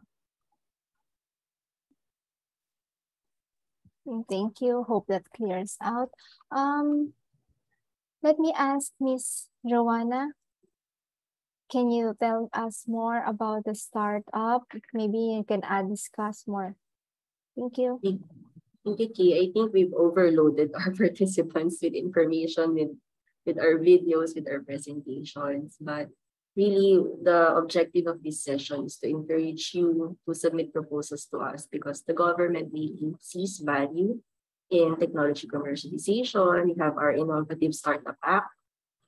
Thank you. Hope that clears out. Let me ask Miss Joanna. Can you tell us more about the startup? Maybe you can discuss more. Thank you. Kiki, I think we've overloaded our participants with information, with our videos, with our presentations. But really, the objective of this session is to encourage you to submit proposals to us, because the government really sees value in technology commercialization. We have our Innovative Startup Act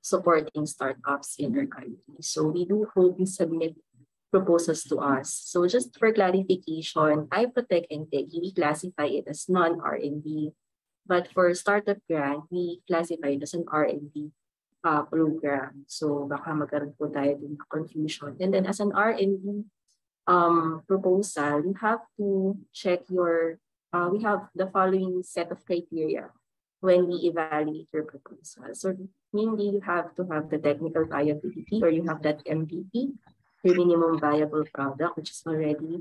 supporting startups in our country. So we do hope you submit proposals to us. So just for clarification, iProtect and TECI, we classify it as non-R&D. But for startup grant, we classify it as an R&D program. So baka magkaroon po tayo din ng confusion. And then as an R&D proposal, you have to check your, we have the following set of criteria when we evaluate your proposal. So mainly you have to have the technical viability, or you have that MVP, your minimum viable product, which is already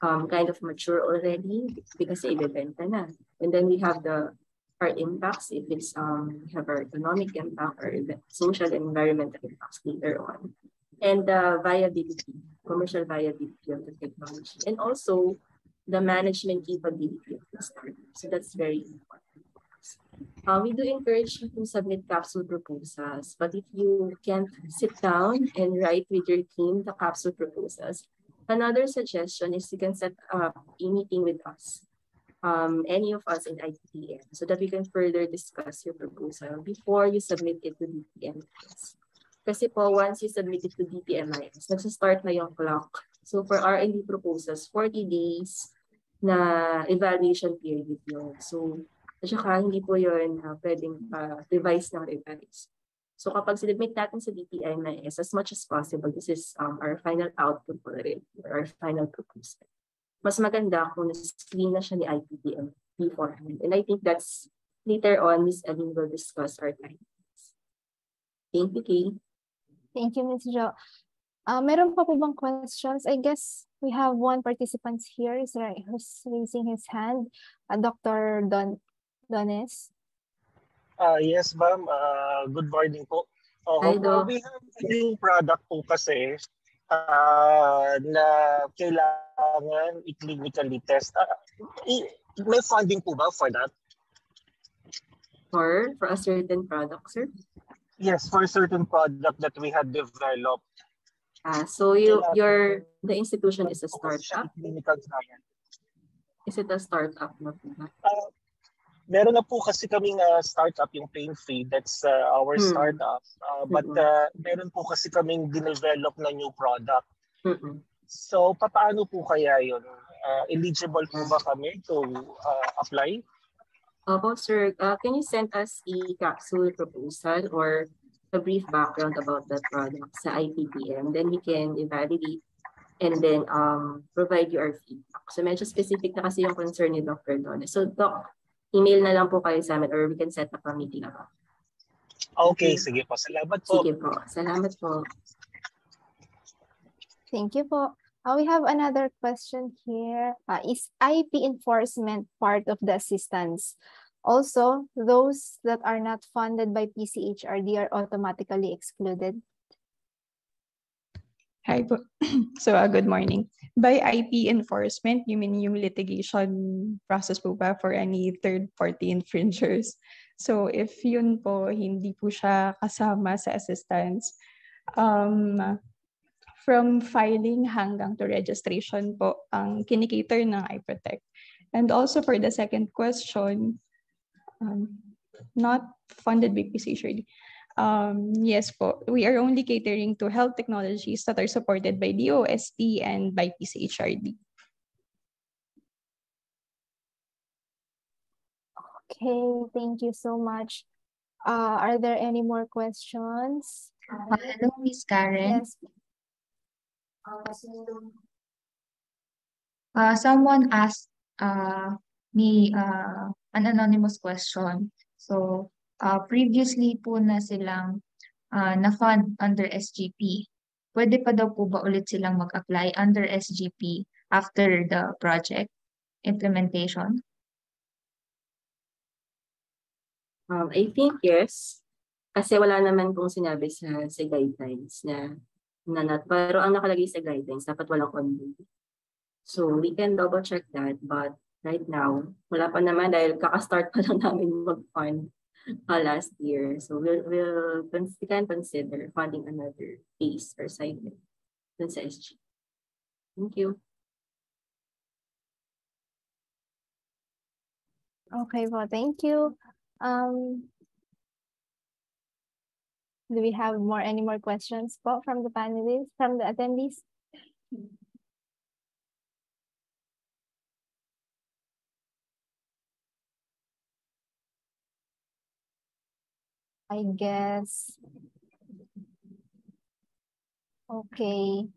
kind of mature already because ibebenta na. And then we have our impacts, if it's we have our economic impact or social and environmental impacts later on. And the viability, commercial viability of the technology. And also the management capability of the startup. So that's very important. We do encourage you to submit capsule proposals, but if you can't sit down and write with your team the capsule proposals, another suggestion is you can set up a meeting with us, any of us in IPTM, so that we can further discuss your proposal before you submit it to DPMIS. Kasi po, once you submit it to DPMIS, nagsastart na yung clock. So for R&D proposals, 40 days na evaluation period yun. So at saka hindi po yun pwedeng revise ng revise. So kapag sinubmit natin sa DPMIS, as much as possible, this is our final output for it, or our final proposal. Mas maganda kung na-screen na siya ni IPTM beforehand. And I think that's later on, Ms. Aline will discuss our timelines. Thank you, Kay. Thank you, Ms. Jo. Meron pa po bang questions? I guess we have one participant here who's raising his hand, Dr. Dones. Yes, ma'am. Good morning po. We have a new product po kasi na kailangan i-clinically test. May funding po ba for that? For a certain product, sir? Yes, for a certain product that we had developed. So the institution is a startup? Clinical trial. Is it a startup? Meron na po kasi kaming startup, yung Pain Free, that's our startup. But meron po kasi kaming dinevelop na new product. So, paano po kaya yun? Eligible po ba kami to apply? Opo, sir. Can you send us a capsule proposal or a brief background about that product sa IPTM? Then we can evaluate and then provide you our feedback. So, medyo specific na kasi yung concern ni Dr. Dones. So, Doc, email na lang po kayo sa amin or we can set up a meeting about. Okay, sige po. Salamat po. Sige po. Salamat po. Thank you po. We have another question here. Is IP enforcement part of the assistance? Also, those that are not funded by PCHRD are automatically excluded. Hi po. So, good morning. By IP enforcement, you mean yung litigation process po ba for any third-party infringers? So, if yun po, hindi po siya kasama sa assistance, from filing hanggang to registration po ang kinikater ng iProtect. And also for the second question, not funded by PCHRD. Yes po, we are only catering to health technologies that are supported by the OST and by PCHRD. Okay, thank you so much. Are there any more questions? Hello, Miss Karen. Yes. Someone asked me an anonymous question. So, previously po na silang na-fund under SGP. Pwede pa daw po ba ulit silang mag-apply under SGP after the project implementation? I think yes. Kasi wala naman pong sinabi sa guidelines pero ang nakalagay sa guidelines, dapat walang onboarding. So we can double check that, but right now, wala pa naman dahil kaka-start pa lang namin mag-fund last year. So we can consider funding another phase or cycle dun sa SG. Thank you. Okay, well, thank you. Do we have any more questions from the panelists, from the attendees? I guess. Okay.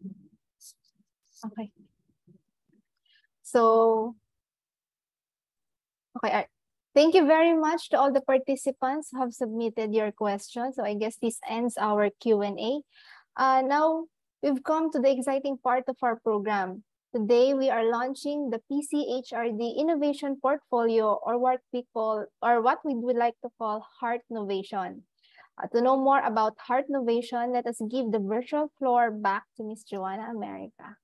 Okay. So, okay. Thank you very much to all the participants who have submitted your questions. So I guess this ends our Q&A. Now, we've come to the exciting part of our program. Today, we are launching the PCHRD Innovation Portfolio, or what we would like to call Heart Innovation. To know more about Heart Innovation, let us give the virtual floor back to Ms. Joanna America.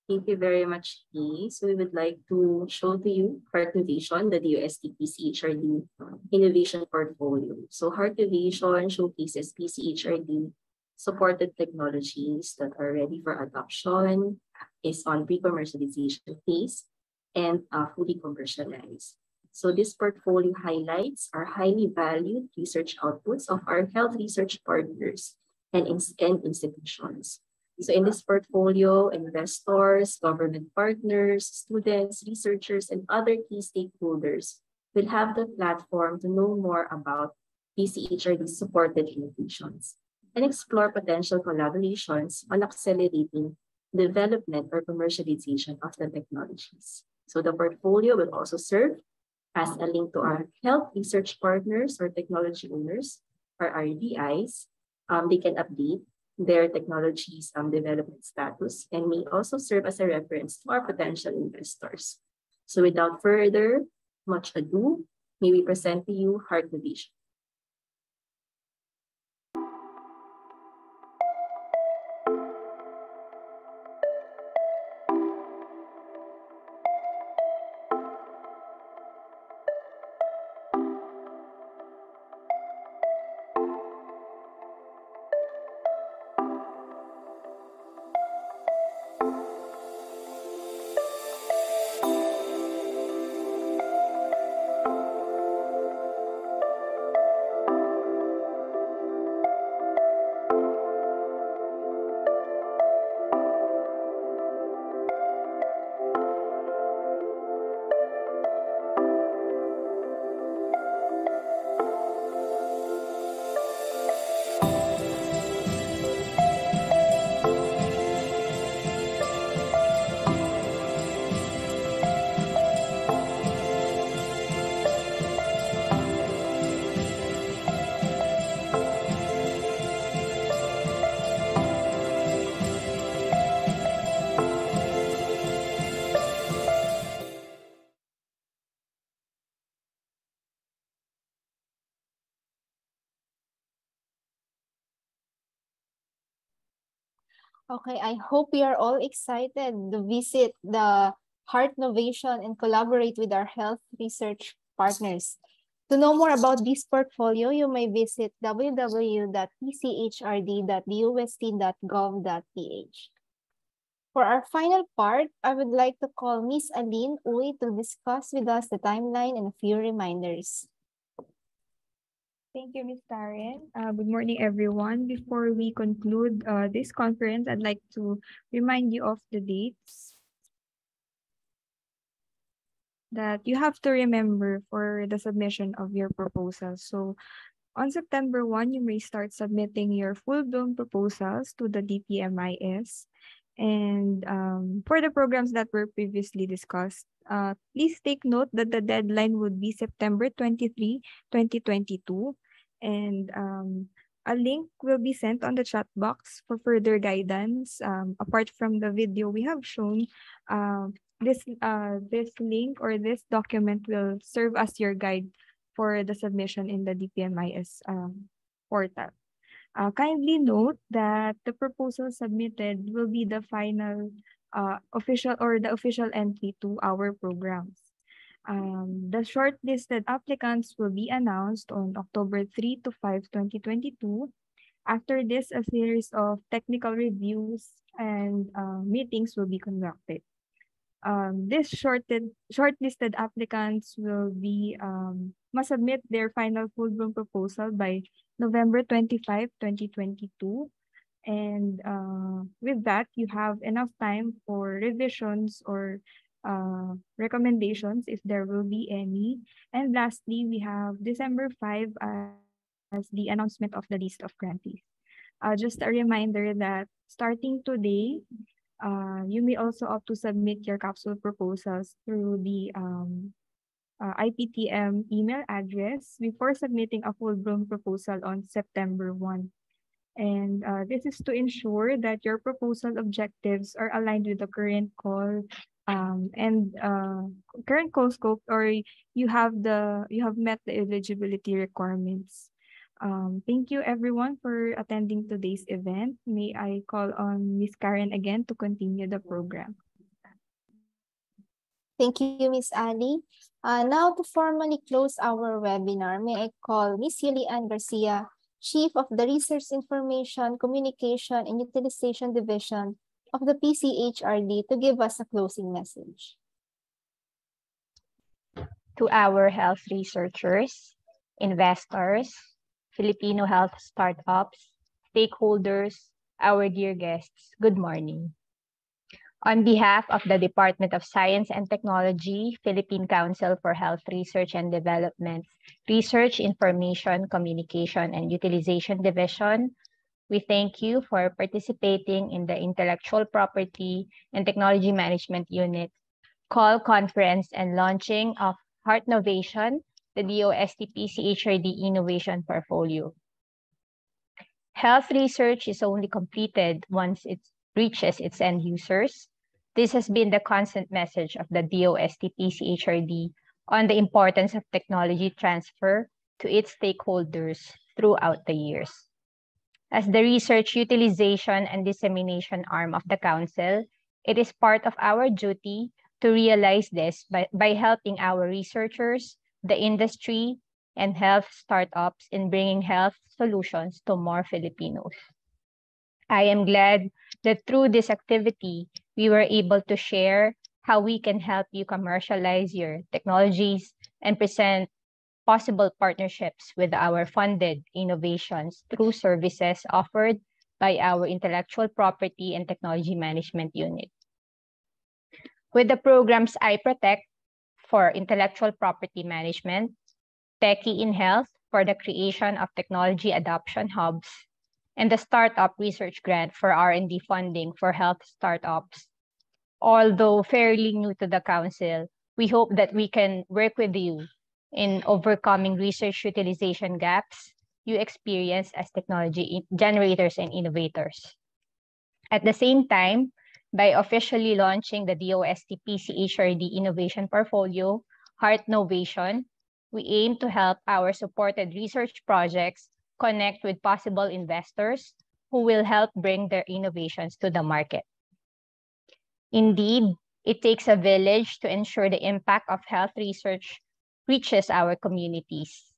Thank you very much, Dee. So we would like to show to you Heart Innovation, the DOST PCHRD Innovation Portfolio. So Heart Innovation showcases PCHRD supported technologies that are ready for adoption, is on pre-commercialization phase, and fully commercialized. So this portfolio highlights our highly valued research outputs of our health research partners and institutions. So in this portfolio, investors, government partners, students, researchers, and other key stakeholders will have the platform to know more about PCHRD-supported innovations and explore potential collaborations on accelerating development or commercialization of the technologies. So the portfolio will also serve as a link to our health research partners or technology owners, or RDIs. They can update their technologies development status and may also serve as a reference to our potential investors. So without further much ado, may we present to you Heart Innovation. Okay, I hope we are all excited to visit the Heart Innovation and collaborate with our health research partners. To know more about this portfolio, you may visit www.pchrd.dust.gov.ph. For our final part, I would like to call Ms. Aline Uy to discuss with us the timeline and a few reminders. Thank you, Ms. Taryn. Good morning, everyone. Before we conclude this conference, I'd like to remind you of the dates that you have to remember for the submission of your proposal. So on September 1, you may start submitting your full-blown proposals to the DPMIS. And for the programs that were previously discussed, please take note that the deadline would be September 23, 2022. And a link will be sent on the chat box for further guidance. Apart from the video we have shown, this link or this document will serve as your guide for the submission in the DPMIS portal. Kindly note that the proposal submitted will be the final official entry to our programs. The shortlisted applicants will be announced on October 3 to 5, 2022. After this, a series of technical reviews and meetings will be conducted. This shortlisted applicants will be must submit their final full-blown proposal by November 25, 2022. And with that, you have enough time for revisions or recommendations if there will be any. And lastly, we have December 5 as the announcement of the list of grantees. Just a reminder that starting today, you may also opt to submit your capsule proposals through the IPTM email address before submitting a full-blown proposal on September 1. And this is to ensure that your proposal objectives are aligned with the current call and current call scope, or you have met the eligibility requirements. Thank you everyone for attending today's event. May I call on Ms. Karen again to continue the program. Thank you, Ms. Ali. Now to formally close our webinar, may I call Ms. Yulian Garcia, Chief of the Research Information, Communication, and Utilization Division of the PCHRD, to give us a closing message. To our health researchers, investors, Filipino health startups, stakeholders, our dear guests, good morning. On behalf of the Department of Science and Technology, Philippine Council for Health Research and Development, Research, Information, Communication, and Utilization Division, we thank you for participating in the Intellectual Property and Technology Management Unit call, conference, and launching of Heartnovation, the DOST-PCHRD Innovation Portfolio. Health research is only completed once it reaches its end users. This has been the constant message of the DOST-PCHRD on the importance of technology transfer to its stakeholders throughout the years. As the research, utilization, and dissemination arm of the Council, it is part of our duty to realize this by helping our researchers, the industry, and health startups in bringing health solutions to more Filipinos. I am glad that through this activity, we were able to share how we can help you commercialize your technologies and present possible partnerships with our funded innovations through services offered by our Intellectual Property and Technology Management Unit. With the programs iProtect for intellectual property management, Techie in Health for the creation of technology adoption hubs, and the Startup Research Grant for R&D funding for health startups. Although fairly new to the Council, we hope that we can work with you in overcoming research utilization gaps you experience as technology generators and innovators. At the same time, by officially launching the DOST-PCHRD Innovation Portfolio, Heartnovation, we aim to help our supported research projects connect with possible investors who will help bring their innovations to the market. Indeed, it takes a village to ensure the impact of health research reaches our communities.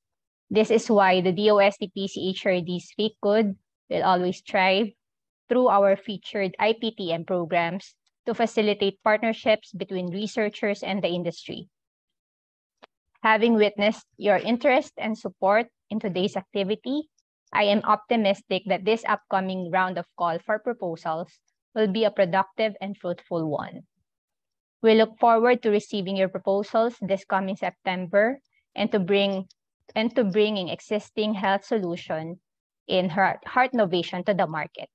This is why the DOST-PCHRD Speak Good will always strive through our featured IPTM programs to facilitate partnerships between researchers and the industry. Having witnessed your interest and support in today's activity, I am optimistic that this upcoming round of call for proposals will be a productive and fruitful one. We look forward to receiving your proposals this coming September and to bringing existing health solution in Heartnovation to the market.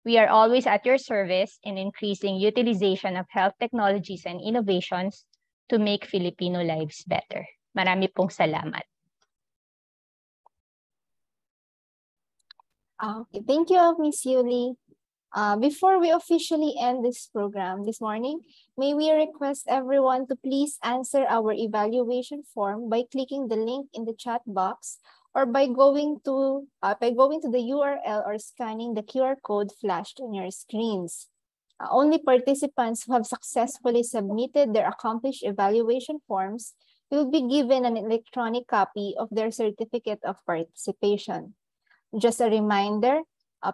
We are always at your service in increasing utilization of health technologies and innovations to make Filipino lives better. Marami pong salamat. Okay, thank you, Ms. Yuli. Before we officially end this program this morning, may we request everyone to please answer our evaluation form by clicking the link in the chat box or by going to the URL or scanning the QR code flashed on your screens. Only participants who have successfully submitted their accomplished evaluation forms will be given an electronic copy of their certificate of participation. Just a reminder,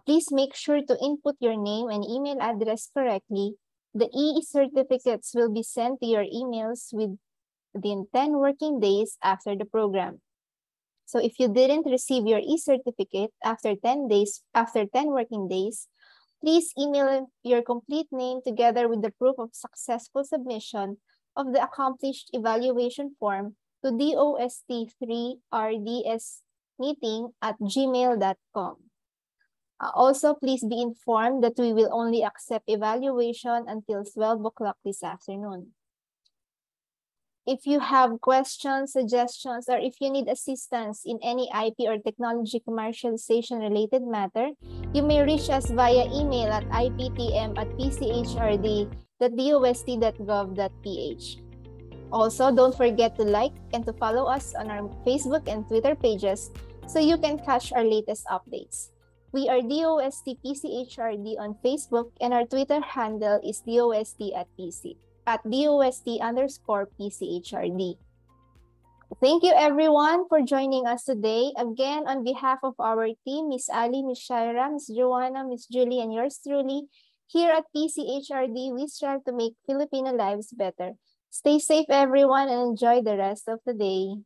please make sure to input your name and email address correctly. The e-certificates will be sent to your emails within 10 working days after the program. So if you didn't receive your e-certificate after 10 working days, please email your complete name together with the proof of successful submission of the accomplished evaluation form to dost3rdsmeeting@gmail.com. Also, please be informed that we will only accept evaluation until 12 o'clock this afternoon. If you have questions, suggestions, or if you need assistance in any IP or technology commercialization related matter, you may reach us via email at iptm@pchrd.dost.gov.ph. Also, don't forget to like and to follow us on our Facebook and Twitter pages so you can catch our latest updates. We are DOST PCHRD on Facebook, and our Twitter handle is DOST_PCHRD. Thank you everyone for joining us today. Again, on behalf of our team, Ms. Ali, Ms. Shaira, Ms. Joanna, Ms. Julie, and yours truly, here at PCHRD, we strive to make Filipino lives better. Stay safe everyone and enjoy the rest of the day.